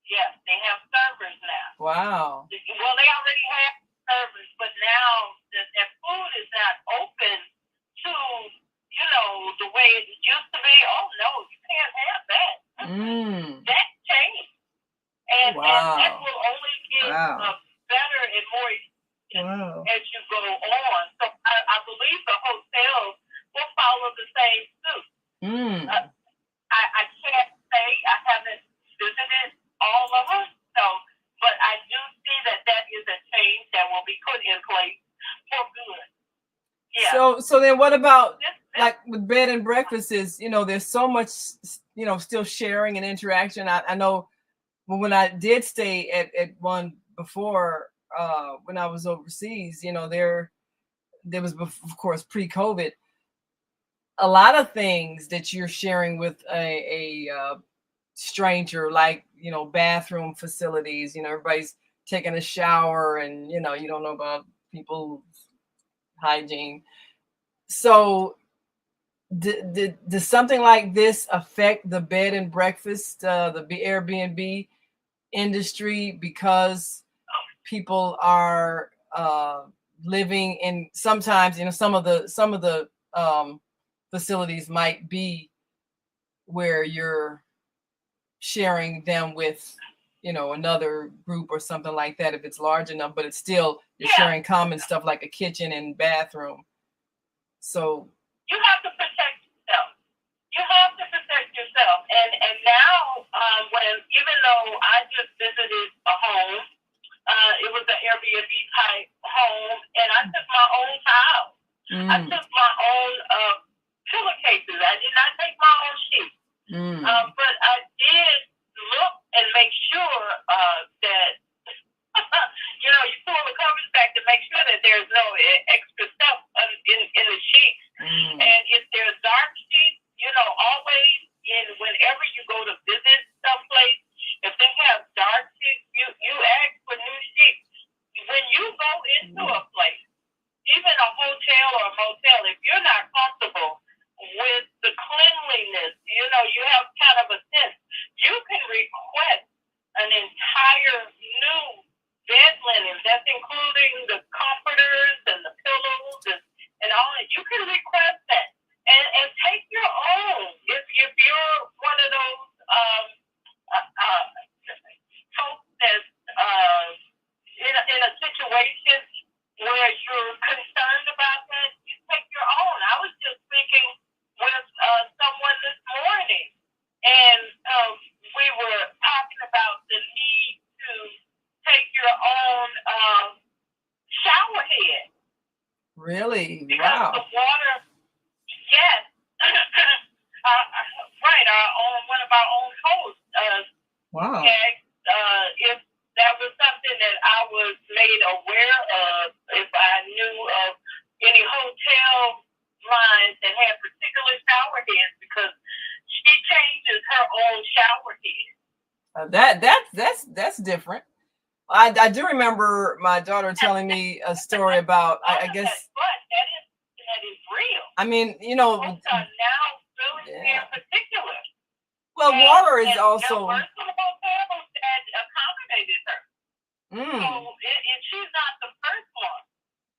Yes, they have servers now. Wow. Well, they already have servers, but now that food is not open to, the way it used to be. Oh, no, you can't have that. That changed. And that will only get better and more as you go on. So I believe the hotels will follow the same suit. I can't say, I haven't visited all of them, but I do see that is a change that will be put in place for good. Yeah. So then what about like with bed and breakfasts? There's so much, still sharing and interaction. I know when I did stay at one before, when I was overseas, there was, of course, pre-COVID, a lot of things that you're sharing with a stranger, like, bathroom facilities, everybody's taking a shower and, you don't know about people's hygiene. So does something like this affect the bed and breakfast, the Airbnb industry, because people are living in, sometimes, some of the facilities might be where you're sharing them with, another group or something like that, if it's large enough, but it's still, you're sharing common stuff like a kitchen and bathroom. So you have to protect yourself. And now, even though I just visited a home, it was an Airbnb type home, and I took my own towels. I took my own pillowcases. I did not take my own sheets. But I did look and make sure that, you pull the covers back to make sure that there's no extra stuff in the sheets. And if there's dark sheets, always whenever you go to visit someplace, if they have dark sheets, you ask for new sheets. When you go into a place, even a hotel or a motel, if you're not comfortable with the cleanliness, you have kind of a sense, you can request an entire new bed linen. That's including the comforters and the pillows and all that. You can request that and take your own. If you're one of those folks that's in a situation where you're concerned about that, you take your own. I was just speaking with someone this morning, and we were talking about the need to take your own shower head. Really? Because Wow. the water, yes. Right, one of our own host. Wow. If that was something that I was made aware of, if I knew of any hotel lines that had particular shower heads, because she changes her own shower head. That's different. I do remember my daughter telling me a story about, I guess. But that is real. I mean, you know. Now really in particular. Well, water is also. Some hotels that accommodated her. So she's not the first one.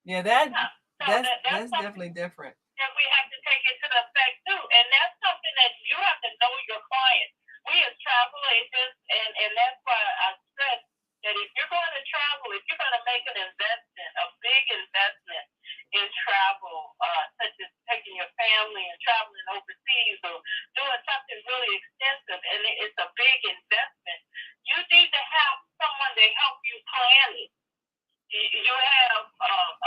Yeah, that's definitely different. And we have to take into effect too. And that's something that you have to know your client. We as travel agents, and that's why I stress that if you're going to travel, if you're going to make an investment, a big investment in travel, such as taking your family and traveling overseas or doing something really extensive, and it's a big investment, you need to have someone to help you plan it. You have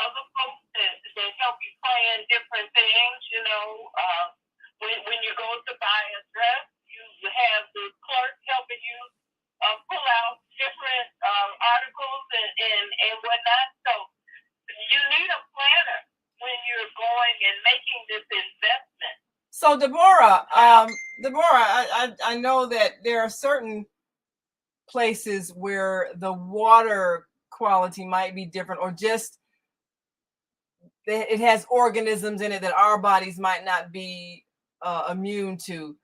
other folks that help you plan different things. You know, when you go to buy a dress, you have the clerk helping you pull out different articles and whatnot. So you need a planner when you're going and making this investment. So Deborah, I know that there are certain places where the water quality might be different, or just it has organisms in it that our bodies might not be immune to.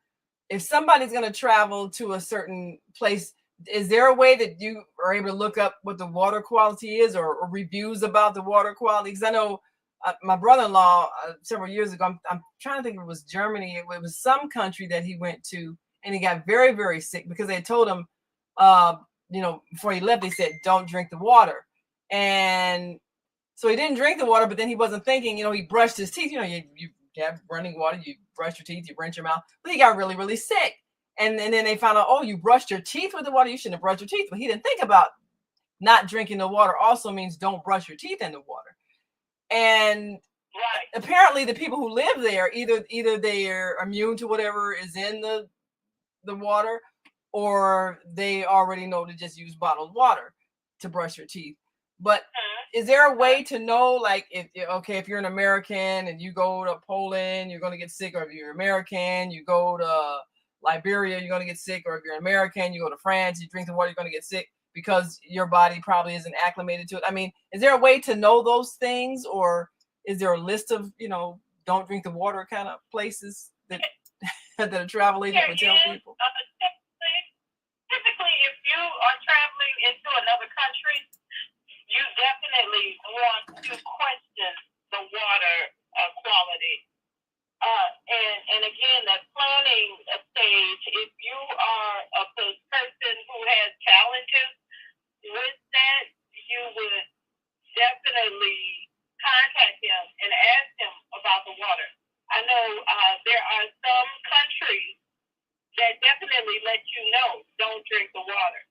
If somebody's going to travel to a certain place, is there a way that you are able to look up what the water quality is, or reviews about the water quality? Because I know my brother-in-law several years ago, I'm trying to think if it was Germany, it was some country that he went to, and he got very, very sick because they told him, you know, before he left, they said, don't drink the water. And so he didn't drink the water, but then he wasn't thinking, you know, he brushed his teeth. You know, you have running water, you brush your teeth, you rinse your mouth, but he got really, really sick. And then they found out, oh, you brushed your teeth with the water, you shouldn't have brushed your teeth. But he didn't think about not drinking the water also means don't brush your teeth in the water. And apparently the people who live there, either they're immune to whatever is in the water, or they already know to just use bottled water to brush your teeth. But is there a way to know, like, if you're an American and you go to Poland, you're going to get sick, or if you're American, you go to Liberia, you're going to get sick, or if you're American, you go to France, you drink the water, you're going to get sick because your body probably isn't acclimated to it? I mean, is there a way to know those things, or is there a list of, you know, don't drink the water kind of places that that a travel agent would tell people? Typically, if you are traveling into another country, you definitely want to question the water quality. And again, that planning stage, if you are a person who has challenges with that, you would definitely contact him and ask him about the water. I know there are some countries that definitely let you know, don't drink the water.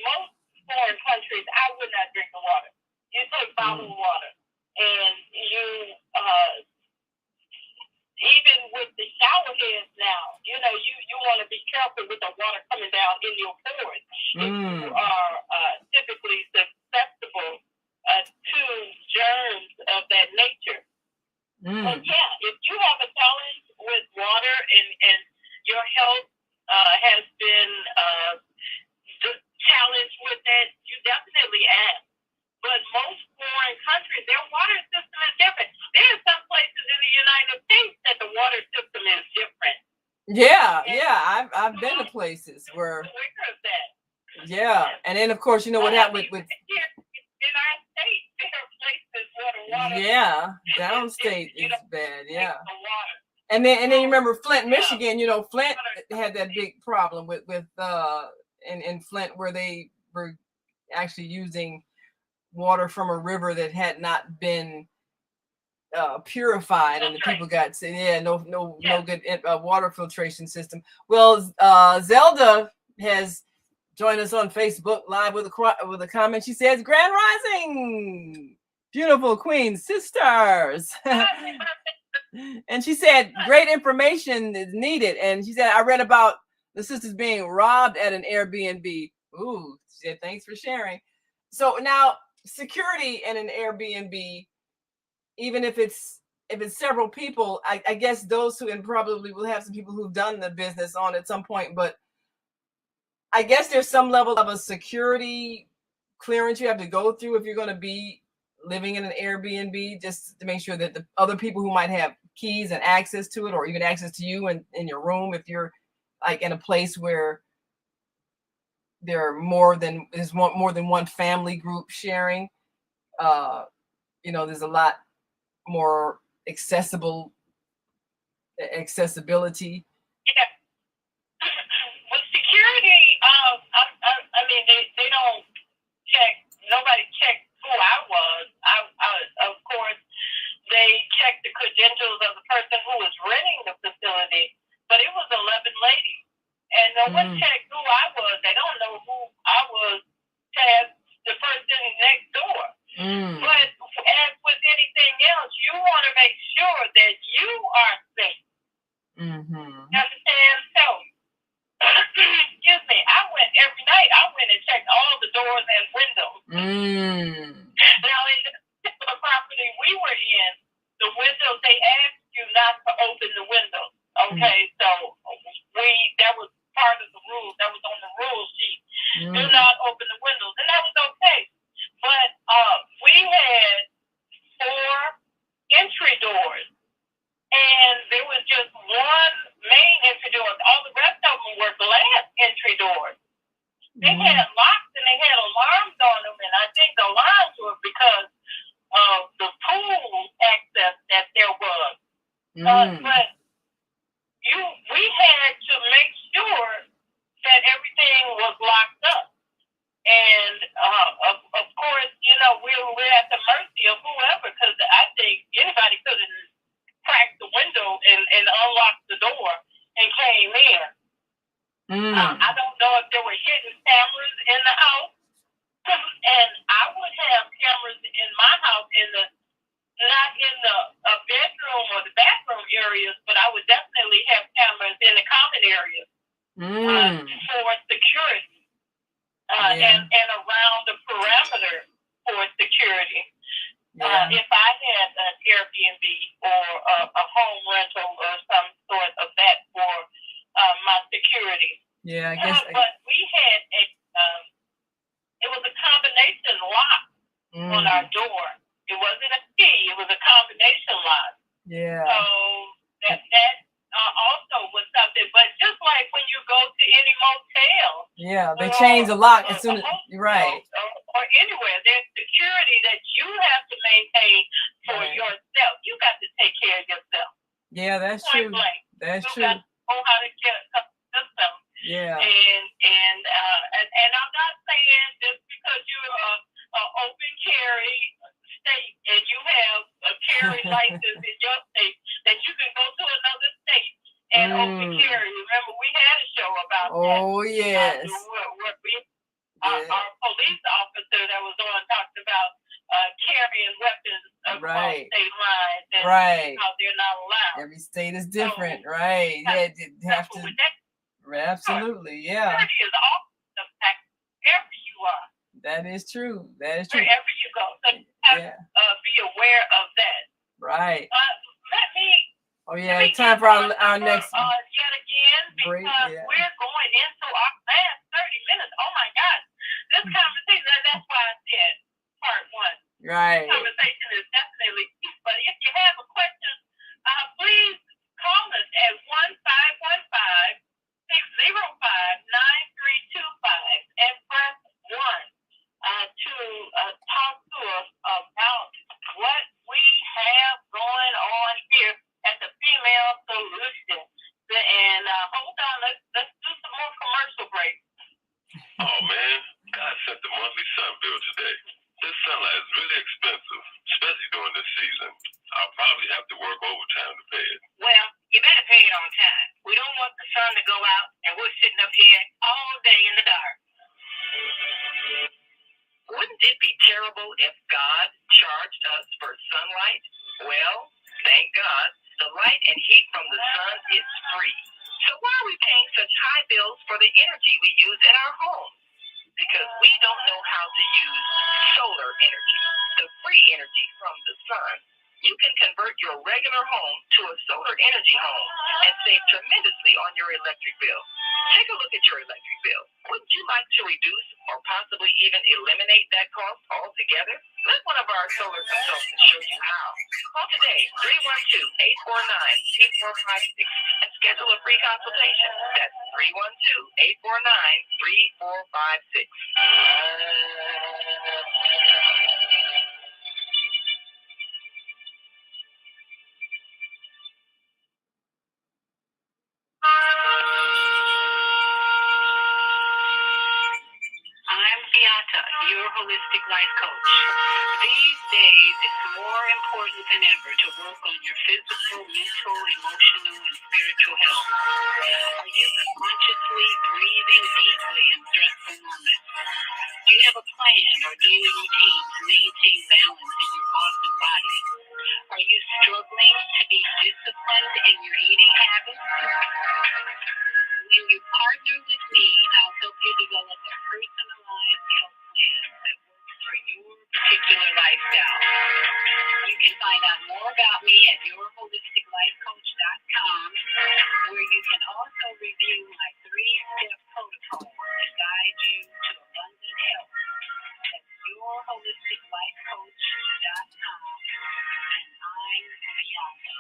Most foreign countries, I would not drink the water. You take bottled water, and you, even with the shower heads now, you know, you want to be careful with the water coming down in your pores. If you are typically susceptible to germs of that nature. But yeah, if you have a challenge with water and your health has been challenged with that, you definitely ask. But most foreign countries, their water system is different. There are some places in the United States that the water system is different. Yeah, I've been to places where. Yeah, and then of course, you know what happened with here in our state, there are places where the water. Yeah, downstate is bad. Yeah. And then you remember Flint, Michigan. You know, Flint had that big problem with in Flint, where they were actually using water from a river that had not been purified, and the people got sick. Yeah, no good water filtration system. Well, Zelda has joined us on Facebook Live with a comment. She says, "Grand Rising, beautiful Queen sisters." And she said, great information is needed. And she said, I read about The sister's being robbed at an Airbnb. Ooh, yeah, thanks for sharing. So now security in an Airbnb, even if it's several people, I guess those who, and probably will have some people who've done the business on at some point, but I guess there's some level of a security clearance you have to go through if you're going to be living in an Airbnb, just to make sure that the other people who might have keys and access to it, or even access to you in your room, if you're like in a place where there are more than one family group sharing, there's a lot more accessibility. Yeah. With security, I mean, they don't check. Nobody checked who I was. Of course, they checked the credentials of the person who was renting the facility, but it was 11 ladies, and no one checked who I was. They don't know who I was to the person next door. But as with anything else, you want to make sure that you are safe. You understand? So, excuse me, I went every night. I went and checked all the doors and windows. Now, in the particular property we were in, the windows, they asked you not to open the windows. Okay, so that was part of the rules. That was on the rule sheet. Do not open the windows, and that was okay. But we had 4 entry doors, and there was just one main entry door. All the rest of them were glass entry doors. They had locks and they had alarms on them, and I think the alarms were because of the pool access that there was. But we had to make sure that everything was locked up. And of course, we're at the mercy of whoever, because I think anybody could have cracked the window and unlocked the door and came in. I don't know if there were hidden cameras in the house, and I would have cameras in my house not in the bedroom or the bathroom areas, but I would definitely have cameras in the common areas for security. And around the perimeter for security. Yeah. If I had an Airbnb or a home rental or some sort of that for my security. Yeah, I guess. But we had it was a combination lock on our door. It wasn't a key. It was a combination lock. Yeah. So that also was something. But just like when you go to any motel. Yeah, they change the lock as soon as you're right. Or anywhere, there's security that you have to maintain for yourself. You got to take care of yourself. Yeah, that's true. That's true. You got to know how to get a system. Yeah. And I'm not saying just because you're an open carry state and you have a carry license in your state that you can go to another state and open carry. Remember, we had a show about that. Oh, yes. Our police officer that was on talked about carrying weapons across state lines and how they're not allowed. Every state is different, right? Yeah, you have to. Absolutely, yeah. Security is all the fact wherever you are. That is true. That is true. Wherever you go, so you have to be aware of that. Right. Let me. Oh yeah, time for our next yet again, because break. Yeah. We're going into our last 30 minutes. Oh my gosh, this conversation. That's why I said part 1. Right. This conversation is definitely key. But if you have a question, please call us at 1-515-605-9325 and press 1 to talk to us about what we have going on here at the Female Solution. And hold on, let's do some more commercial breaks. Oh man, God sent the monthly sun bill today. This sunlight is really expensive. such high bills for the energy we use in our homes? Because we don't know how to use solar energy, the free energy from the sun. You can convert your regular home to a solar energy home and save tremendously on your electric bill. Take a look at your electric bill. Wouldn't you like to reduce or possibly even eliminate that cost altogether? Let one of our solar consultants show you how. Call today, 312-849-3456, and schedule a free consultation. That's 312-849-3456. I'm Beata, your holistic life coach. These days, it's more important than ever to work on your physical, mental, emotional, and spiritual health. Are you consciously breathing deeply in stressful moments? Do you have a plan or daily routine to maintain balance in your awesome body? Are you struggling to be disciplined in your eating habits? When you partner with me, I'll help you develop a personalized health plan that works for your particular lifestyle. You can find out more about me at yourholisticlifecoach.com, where you can also review my 3-step protocol to guide you to abundant health. That's yourholisticlifecoach.com, and I'm Bianca.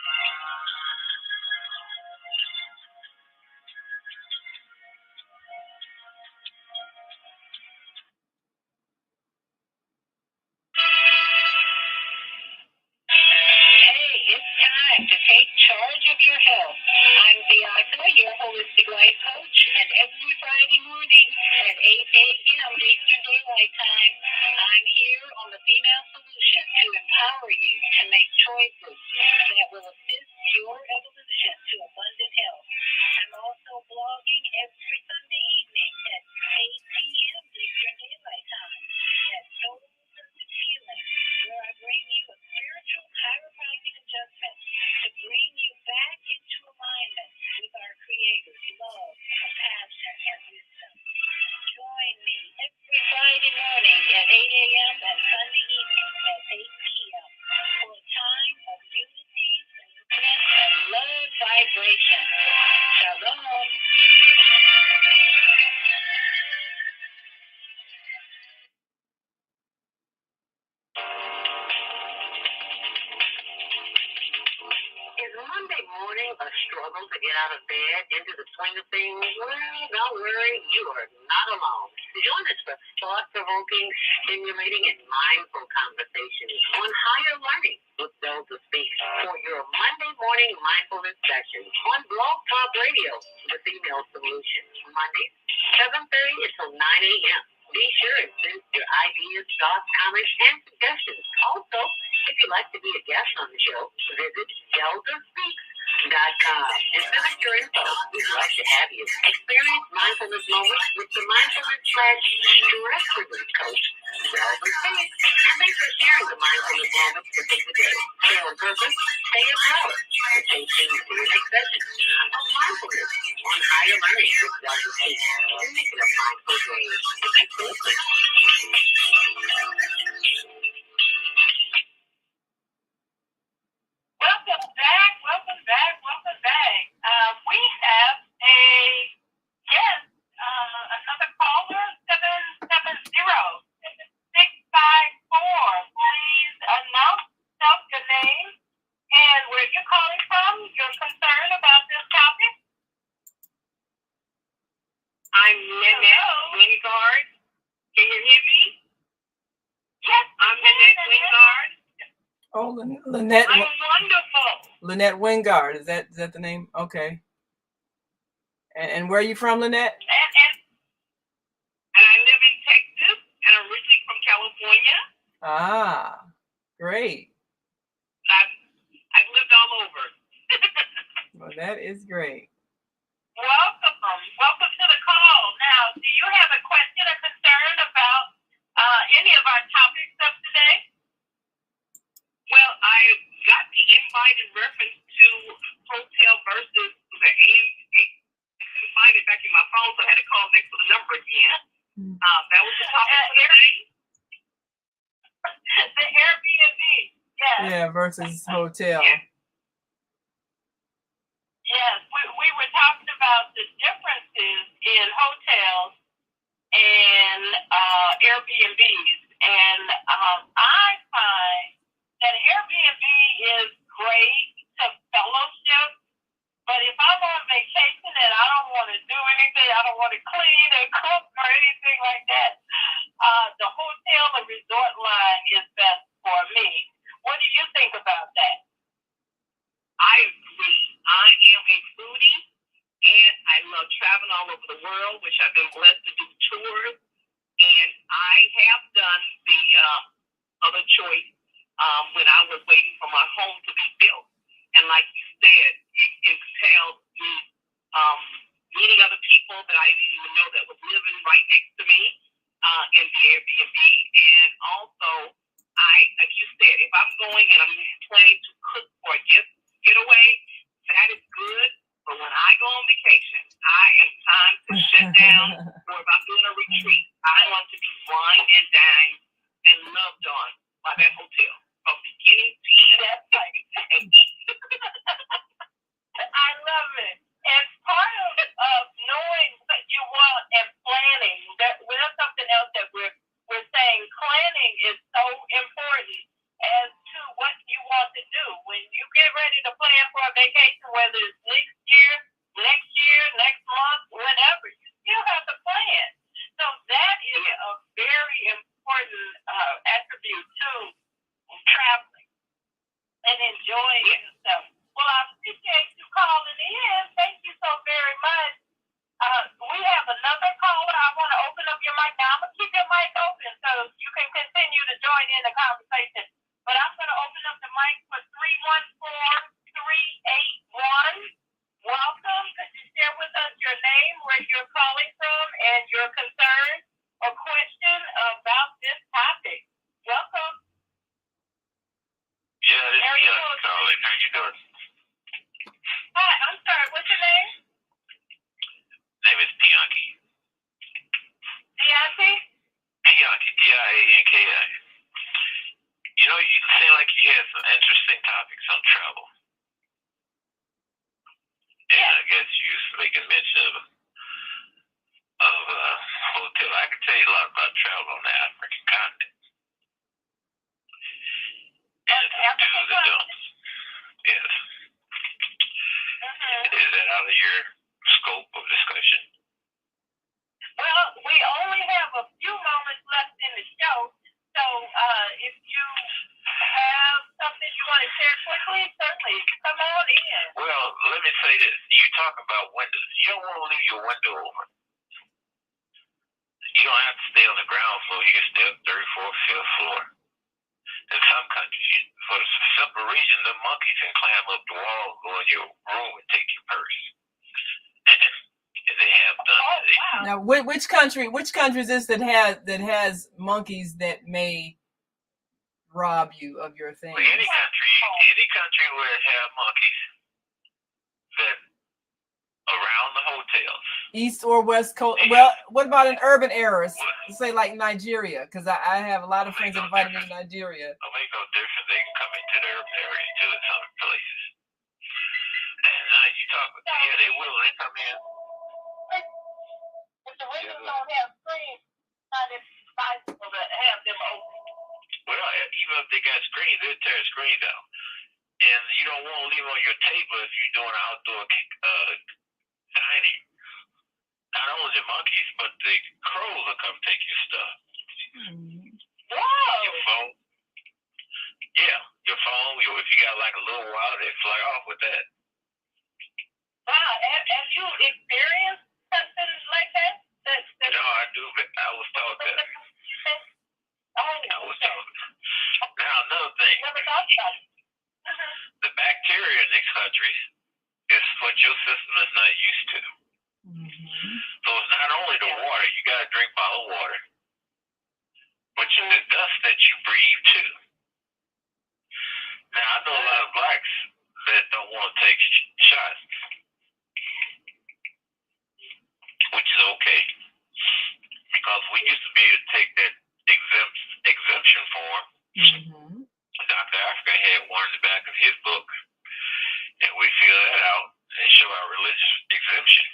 Hey, it's time to take charge of your health. I'm Beata, your holistic life coach, and every Friday morning at 8 a.m. Eastern Daylight Time, I'm here on the Female Solution to empower you to make choices that will assist your evolution to abundant health. I'm also blogging every Sunday evening at 8 p.m. Eastern Daylight Time at Soul Purpose Healing, where I bring you a spiritual chiropractic adjustment to bring you back into alignment with our Creator's love, compassion, and wisdom. Join me every Friday morning at 8 a.m. and Sunday evening at 8 p.m. for a time of unity, and love vibration. Shalom. Is Monday morning a struggle to get out of bed into the swing of things? Well, don't worry, you are not alone. Join us for thought-provoking, stimulating, and mindful conversations on higher learning with those who speak for your Monday morning mindfulness session on Blog Talk Radio, The Female Solution. Mondays, 7:30 until 9 a.m. Be sure and send your ideas, thoughts, comments, and suggestions. Also, if you'd like to be a guest on the show, visit DeltaSpeaks.com and send us your info. We'd love to have you. Experience mindfulness moments with the mindfulness/stress relief coach, Delta Speaks. And thanks for sharing the mindfulness moments with us today. Stay on purpose, stay empowered, and stay tuned to the next session of mindfulness on higher learning with Delta Speaks. And make it a mindful day. Thanks for listening. Welcome back. We have a guest, another caller, 770-654. Please announce yourself, your name, and where you're calling from, your concern about this topic. I'm Lynette Wingard. Can you hear me? Yes, I'm Lynette Wingard. Oh, Lynette. I'm wonderful. Lynette Wingard. Is that the name? Okay. And where are you from, Lynette? And I live in Texas, and I'm originally from California. Ah, great. I've lived all over. Well, that is great. Welcome to the call. Now, do you have a question or concern about any of our topics of today? Well, I got the invite in reference to hotel versus the AM. I couldn't find it back in That was the topic for today. The Airbnb, yes. Yeah, versus hotel. Yes, we were talking about the differences in hotels and Airbnbs, and I find that Airbnb is great to fellowship, but if I'm on vacation and I don't want to do anything, I don't want to clean and cook or anything like that, the hotel and resort line is best for me. What do you think about that? I agree. I am a foodie, and I love traveling all over the world, which I've been blessed to do tours. And I have done the other choice when I was waiting for my home to be built. And like you said, it entailed me meeting other people that I didn't even know that was living right next to me in the Airbnb. And also, like you said, if I'm going and I'm planning to cook for a getaway, that is good. But when I go on vacation, I am time to shut down. Or if I'm doing a retreat, I want to be wine and dined and loved on by that hotel from beginning to end. That's right. I love it. And part of knowing what you want and planning, that's something else that we're saying. Planning is so important as to what you want to do. When you get ready to plan for a vacation, whether it's next year, next month, whatever, you still have to plan. So that is a very important attribute to traveling and enjoying yourself. Well, I appreciate you calling in. Thank you so very much. We have another caller. I want to open up your mic now. I'm going to keep your mic open so you can continue to join in the conversation. But I'm going to open up the mic for 314-381. Welcome. Could you share with us your name, where you're calling from, and your concern or question about this topic? Welcome. Yeah, this is Bianchi calling. How you doing? Hi, I'm sorry. What's your name? Name is Bianchi. Bianchi? Bianchi, Dianki. You know, you seem like you had some interesting topics on travel. And I guess you was making mention of hotel. I can tell you a lot about travel on the African continent. And do's and don'ts. Yes. Mm-hmm. Is that out of your scope of discussion? Well, we only have a few moments left in the show, so if you have something you want to share quickly, certainly come on in. Well, let me say this. You talk about windows. You don't want to leave your window open. You don't have to stay on the ground floor. You can stay up 34th, 5th floor. In some countries, for the simple reason, the monkeys can climb up the wall, go in your room, and take your purse. And they have done that. Now, which country is this that has monkeys that may rob you of your things? Well, any country where it have monkeys that around the hotels. East or West Coast? Well, what about in urban areas? Say like Nigeria, because I have a lot of friends that invited me to Nigeria. It'll make no difference. They can come into the urban areas too in some places. And now you talk, yeah, they will. They come in. If the windows don't have screens, not advisable to have them open. Well, even if they got screens, they'll tear the screen down. And you don't want to leave on your table if you're doing outdoor dining. Not only the monkeys, but the crows will come take your stuff. Whoa! Your phone. Yeah, your phone. If you got like a little while, they fly off with that. Wow, have you experienced something like that? No, I do. I was taught that. I was taught. Now, another thing. Never thought about it. The bacteria in these countries is what your system is not used to. So it's not only the water, you got to drink bottled water, but the dust that you breathe too. Now, I know a lot of blacks that don't want to take shots, which is okay, because we we used to be able to take that exemption form. Mm-hmm. Dr. Africa had one in the back of his book, and we fill that out and show our religious exemption.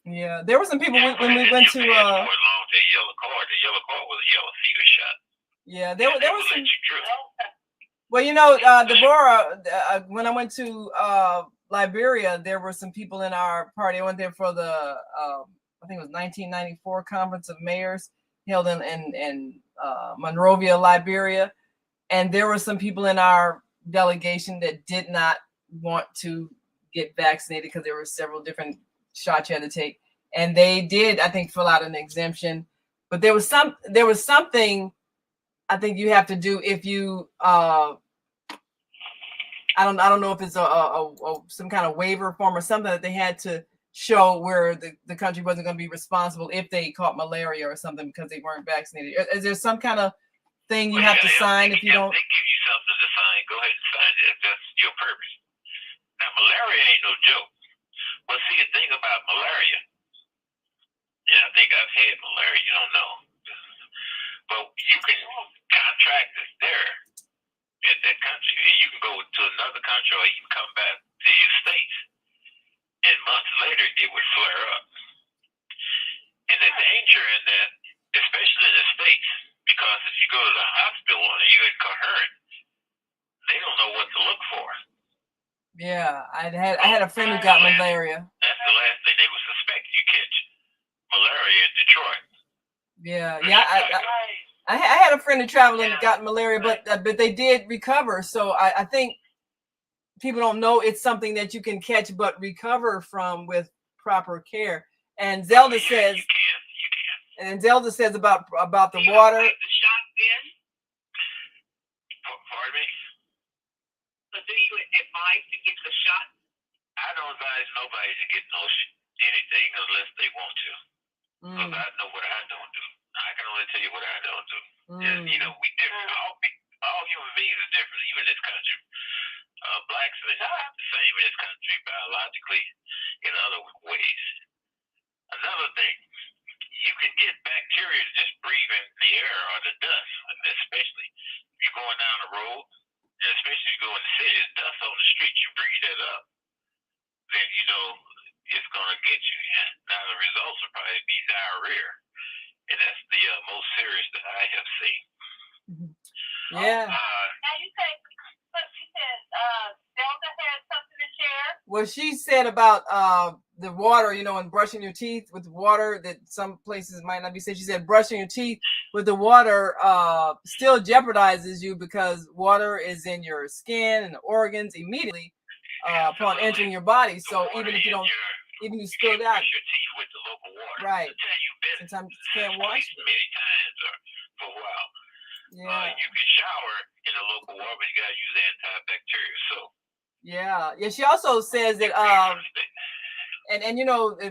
Yeah, there were some people when we went to. Along that yellow card. The yellow card was a yellow fever shot. Yeah, there was some. Well, Okay. Deborah, when I went to Liberia, there were some people in our party. I went there for the I think it was 1994 Conference of Mayors held in Monrovia, Liberia, and there were some people in our delegation that did not want to get vaccinated because there were several different shots you had to take, and they did, I think, fill out an exemption. But there was something I think you have to do if you I don't know if it's a some kind of waiver form or something that they had to show where the country wasn't going to be responsible if they caught malaria or something because they weren't vaccinated. Is there some kind of thing you have to sign if you don't? They give you something to sign. Go ahead and sign it. That's your purpose. Now, malaria ain't no joke. But see, the thing about malaria, and I think I've had malaria, you don't know, but you can contract this there at that country, and you can go to another country or even come back to your states, and months later it would flare up. And the danger in that, especially in the states, because if you go to the hospital and you're incoherent, they don't know what to look for. Yeah, I had a friend who got malaria. That's the last thing they would suspect. You catch malaria in Detroit. Yeah. I had a friend who traveled and got malaria, but they did recover. So I think people don't know it's something that you can catch but recover from with proper care. And Zelda says, you can. And Zelda says about the water. The shot then? Pardon me? So do you advise to get the shot? I don't advise nobody to get anything unless they want to. Because I know what I don't do. I can only tell you what I don't do. And, we different. All human beings are different, even in this country. Blacks are not the same in this country biologically in other ways. Another thing, you can get bacteria just breathing the air or the dust, especially if you're going down the road, and especially if you go in the city, there's dust on the street, you breathe that up, then it's going to get you. Now the results will probably be diarrhea, and that's the most serious that I have seen. Yeah. Now you said Zelda had something to share. Well, she said about the water, and brushing your teeth with water that some places might not be safe. She said brushing your teeth with the water still jeopardizes you because water is in your skin and the organs immediately upon entering your body. So even if you don't, even if you spill it out, brush your teeth with the local water. Right. You've sometimes you can't wash it. Many times or for a while. Yeah. You can shower in the local water, but you gotta use antibacterial soap. Yeah. She also says that and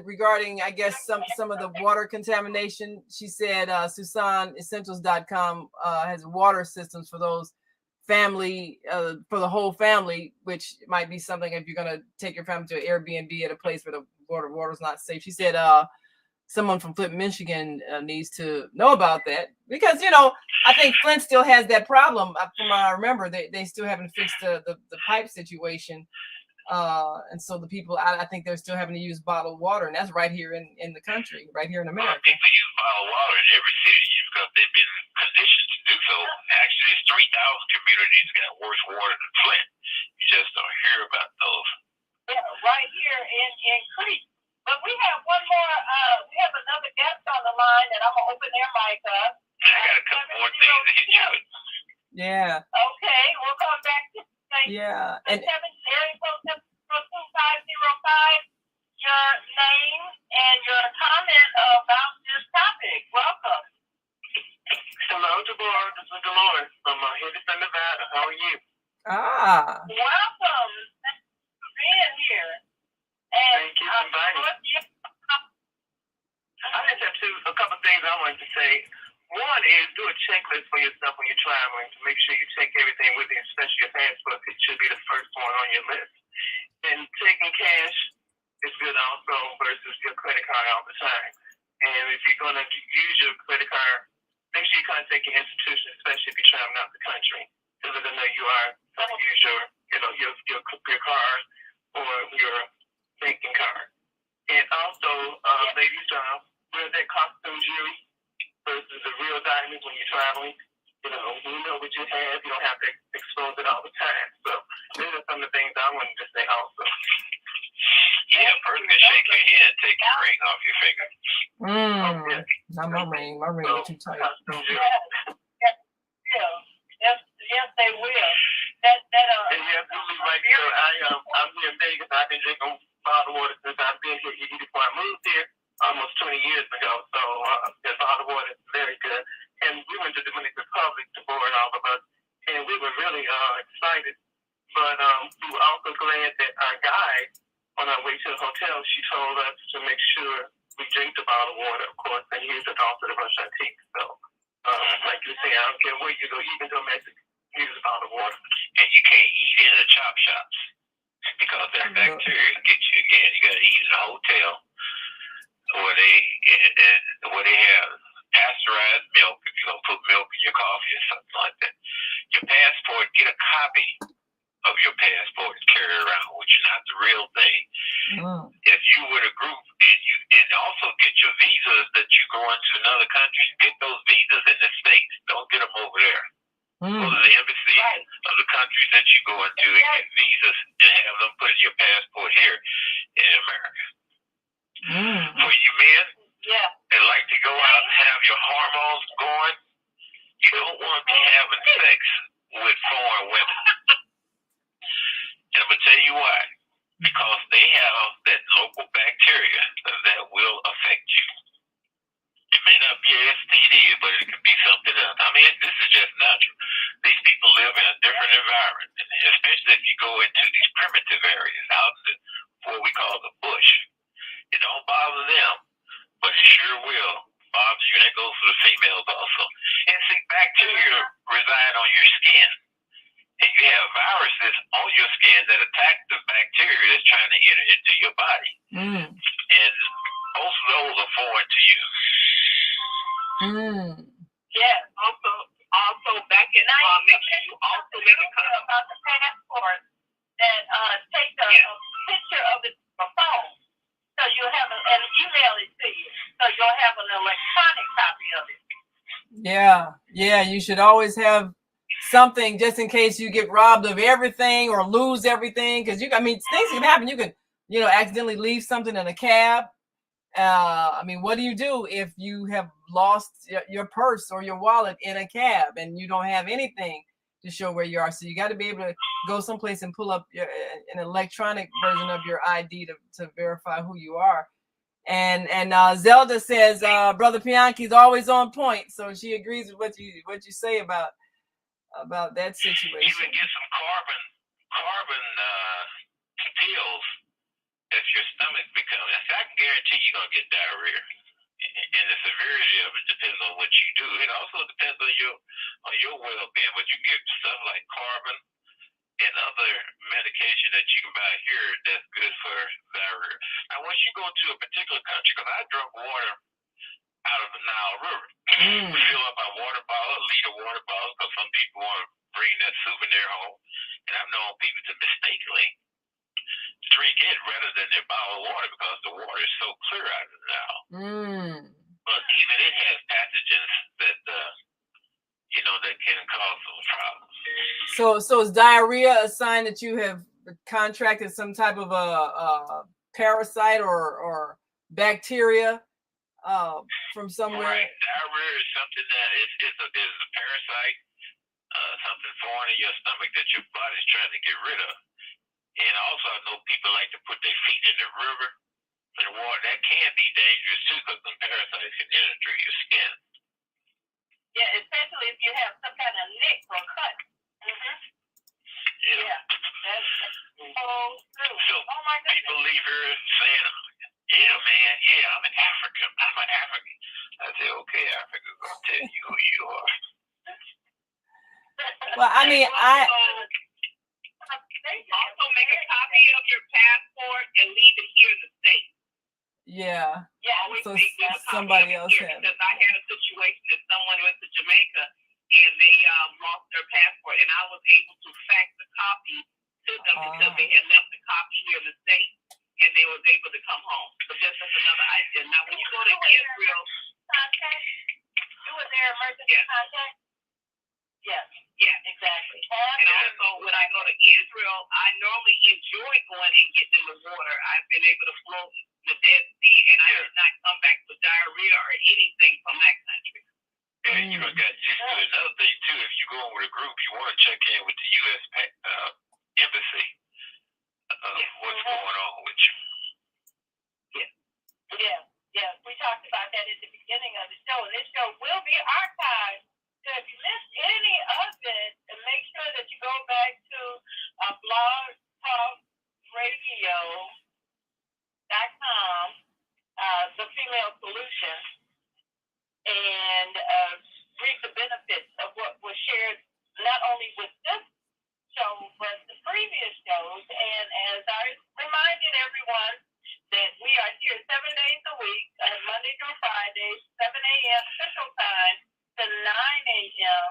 regarding, I guess, some of the water contamination, she said SusanEssentials.com has water systems for those family, for the whole family, which might be something if you're gonna take your family to an Airbnb at a place where the water's not safe. She said someone from Flint, Michigan needs to know about that because, I think Flint still has that problem. From what I remember, they still haven't fixed the pipe situation. And so the people, I think they're still having to use bottled water, and that's right here in the country, right here in America. People use bottled water in every city because they've been conditioned to do so. Actually, it's 3,000 communities that got worse water than Flint. You just don't hear about those. Yeah, right here in Crete. But we have one more, we have another guest on the line, and I'm going to open their mic up. I got a couple more things to hit you with. Yeah. Okay, we'll come back to Yeah. And 7 area code 72505, your name and your comment about this topic. Welcome. Hello, Deborah. This is Dolores from Henderson, Nevada. How are you? Welcome. Thanks for being here. And thank you for inviting me. I just have a couple of things I wanted to say. One is do a checklist for yourself when you're traveling to make sure you take everything with you, especially your passport. It should be the first one on your list. And taking cash is good also versus your credit card all the time. And if you're going to use your credit card, make sure you contact your institution, especially if you're traveling out the country, to let them know you are going to use your card or your banking card. And also, ladies, wear that costume jewelry versus the real diamonds when you're traveling. You know what you have. You don't have to expose it all the time. So these are some of the things I wanted to say also. Yeah, a person can shake your hand, take your ring off your finger. Not my ring. My ring is too tight. Yes, they will. And you're absolutely right. So I'm here in Vegas. I've been drinking bottled water since I've been here. Before I moved here almost 20 years ago. So the bottled water is very good. And we went to the Dominican Republic to board all of us, and we were really excited. But we were also glad that our guide, on our way to the hotel, she told us to make sure we drink the bottled water, of course, and use it also to brush our teeth. So, like you say, I don't care where you go, even to Mexico, use the bottled water. And you can't eat in the chop shops because that bacteria can get you again. You got to eat in a hotel where they have pasteurized milk. If you're gonna put milk in your coffee or something like that, your passport, get a copy of your passport and carry it around with you, not the real thing. If you with a group and also get your visas that you go into another country, get those visas in the States. Don't get them over there. Go to the embassy of the countries that you go into and get visas and have them put in your passport here in America. For you men that like to go out and have your hormones going, you don't want to be having sex with foreign women. And I'm going to tell you why. Because they have that local bacteria that will affect you. It may not be an STD, but it could be something else. I mean, this is just natural. These people live in a different environment, especially if you go into these primitive areas, out in what we call the bush. It don't bother them, but it sure will bother you. And that goes for the females also. And see, bacteria reside on your skin. And you have viruses on your skin that attack the bacteria that's trying to enter into your body. And most of those are foreign to you. Yeah, also back in make sure you also make a comment about the passport that take a picture of it on the phone. So you'll have and email it to you. So you'll have an electronic copy of it. Yeah, you should always have something just in case you get robbed of everything or lose everything, because things can happen. You could accidentally leave something in a cab. What do you do if you have lost your purse or your wallet in a cab and you don't have anything to show where you are? So you got to be able to go someplace and pull up an electronic version of your ID to verify who you are. And Zelda says Brother Pianki's always on point, so she agrees with what you say about that situation. You can get some carbon pills if your stomach becomes. I can guarantee you're gonna get diarrhea, and the severity of it depends on what you do. It also depends on your well-being. But you get stuff like carbon and other medication that you can buy here that's good for diarrhea. Now, once you go to a particular country, because I drunk water out of the Nile River, we fill up our water bottle, a liter water bottle, because some people want to bring that souvenir home, and I've known people to mistakenly drink it rather than their bottle of water because the water is so clear out of the Nile. But even it has pathogens that that can cause some problems. So is diarrhea a sign that you have contracted some type of a parasite or bacteria from somewhere? Right. Diarrhea is something that is a parasite, something foreign in your stomach that your body's trying to get rid of. And also, I know people like to put their feet in the river and the water. That can be dangerous too, because the parasites can enter through your skin. Yeah, especially if you have some kind of nick or cut. Yeah. That's true. So oh my goodness. People leave here saying, "Yeah, man, I'm an African. I'm an African." I say, "Okay, Africa, I'll tell you who you are." Well, I mean, Also make a copy of your passport and leave it here in the States. Yeah. Always So make a copy somebody of it else here, had it. because I had a situation that someone went to Jamaica and they lost their passport, and I was able to fax a copy to them because they had left the copy here in the States, and they was able to come home. So that's just another idea. Now, when you go to Israel, you were their emergency contact? Yes. Yeah, exactly. And also, when I go to Israel, I normally enjoy going and getting in the water. I've been able to float the Dead Sea, and I did not come back with diarrhea or anything from that country. Yeah, you got used to it. Another thing too, if you go in with a group, you want to check in with the U.S. Embassy. What's going on with you? Yeah. We talked about that at the beginning of the show, and this show will be archived. So if you missed any of it, make sure that you go back to blogtalkradio.com, The Female Solution, and reap the benefits of what was shared not only with this show, but the previous shows. And as I reminded everyone that we are here 7 days a week, Monday through Friday, 7 a.m. Central Time to 9 a.m.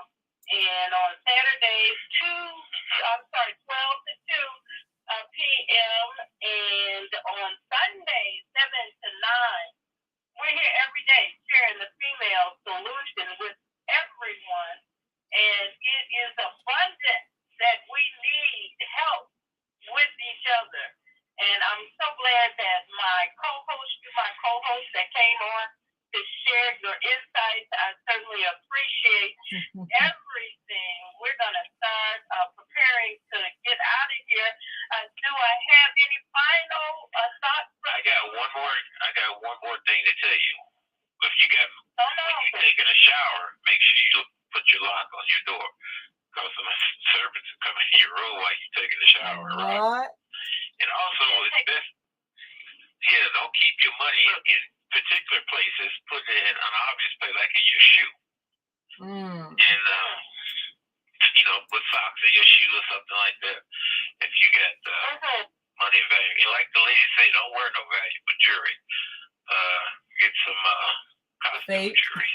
And on Saturdays, 12 to 2 p.m. And on Sundays, 7 to 9. We're here every day sharing the female solution with everyone. And it is abundant that we need help with each other. And I'm so glad that my co-host that came on to share your insights. I certainly appreciate everything. We're going to start preparing to get out of here. Do I have any final thoughts? I got one more thing to tell you. If when you're taking a shower, make sure you put your lock on your door, because some servants will come in your room while you're taking a shower. Right? And also, it's best, don't keep your money in particular places. Put it in an obvious place, like in your shoe. And, put socks in your shoe or something like that. If you got money value. And like the lady said, don't wear no valuable jewelry. Get some costume jewelry.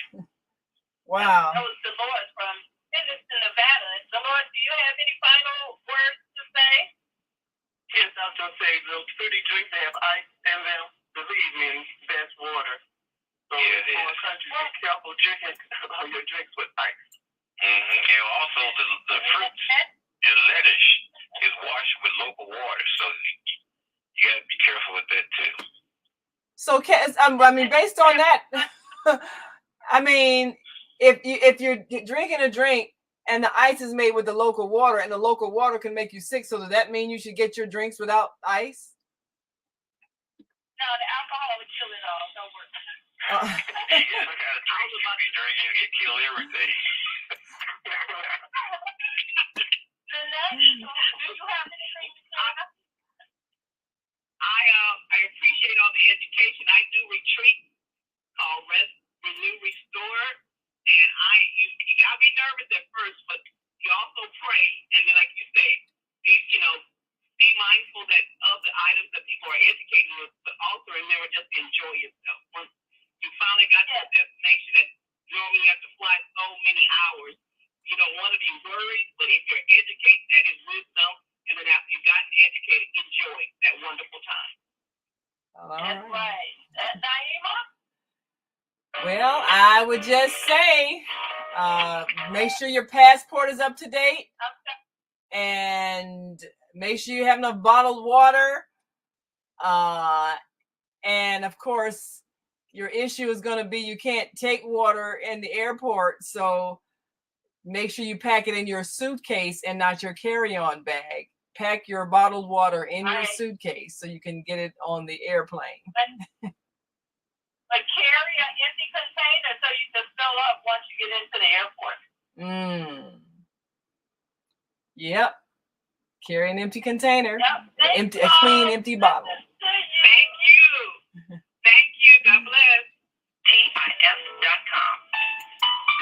Wow. That was Dolores from Henderson, Nevada. Dolores, do you have any final words to say? Yes, I was going to say, those fruity drinks have ice in them. Believe me, that's water. So it is. Country, be careful drinking your drinks with ice. And also, the fruits and lettuce is washed with local water, so you got to be careful with that too. So, based on that, if you're drinking a drink and the ice is made with the local water, and the local water can make you sick, so does that mean you should get your drinks without ice? No, the alcohol will kill it all. Don't worry. Some kind of drink you be drinking, it kill everything. Do you have anything to say? I appreciate all the education. I do retreat called Rest, Renew, Restore, and you gotta be nervous at first, but you also pray, and then like you say, be mindful that of the items that people are educating with, but also remember just to enjoy yourself. Once you finally got to a destination that normally you have to fly so many hours, you don't want to be worried, but if you're educated, that is wisdom. And then after you've gotten educated, enjoy that wonderful time. That's right. Naima? Well, I would just say, make sure your passport is up to date, and make sure you have enough bottled water. And of course, your issue is going to be you can't take water in the airport, so make sure you pack it in your suitcase and not your carry-on bag. Pack your bottled water in your suitcase so you can get it on the airplane. But carry an empty container so you can fill up once you get into the airport. Yep. Carry an empty container. Yep. A clean, empty bottle. Thank you. Thank you. God bless. TIF.com.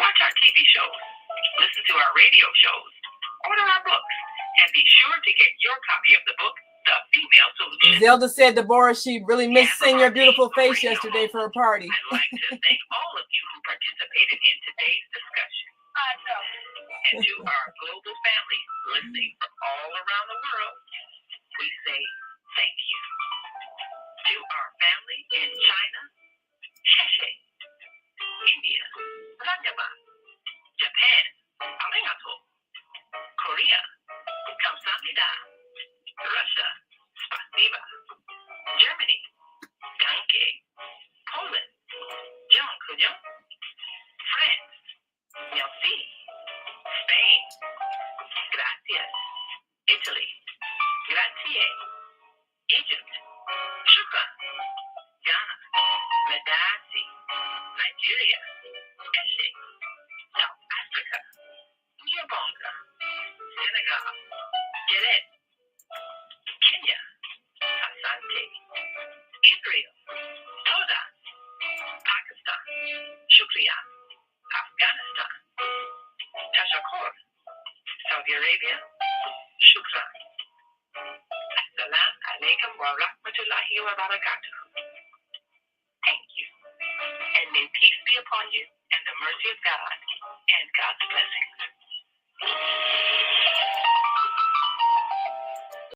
Watch our TV shows, listen to our radio shows, order our books, and be sure to get your copy of the book, the female solution. Zelda said, Deborah, she really missed seeing your beautiful face yesterday for her party. I'd like to thank all of you who participated in today's discussion. And to our global family listening from all around the world, we say thank you. To our family in China, Sheshe, India, Dhanyabad, Japan, Arigato, Korea, Kamsahamnida, Russia, Spasiba, Germany, Danke, Poland, Dziękuję, France, Merci, Spain, Gracias, Italy, Grazie, Egypt, Shukran, Ghana, Medasi, Nigeria, Eshe, South Africa, Nyabonga, Senegal, Geret, Kenya, Asante, Israel, Toda, Pakistan, Shukriya, Afghanistan, Tashakor, Saudi Arabia, Shukran. Assalamu alaikum wa rahmatullahi wa barakatuh. Thank you. And may peace be upon you and the mercy of God and God's blessing.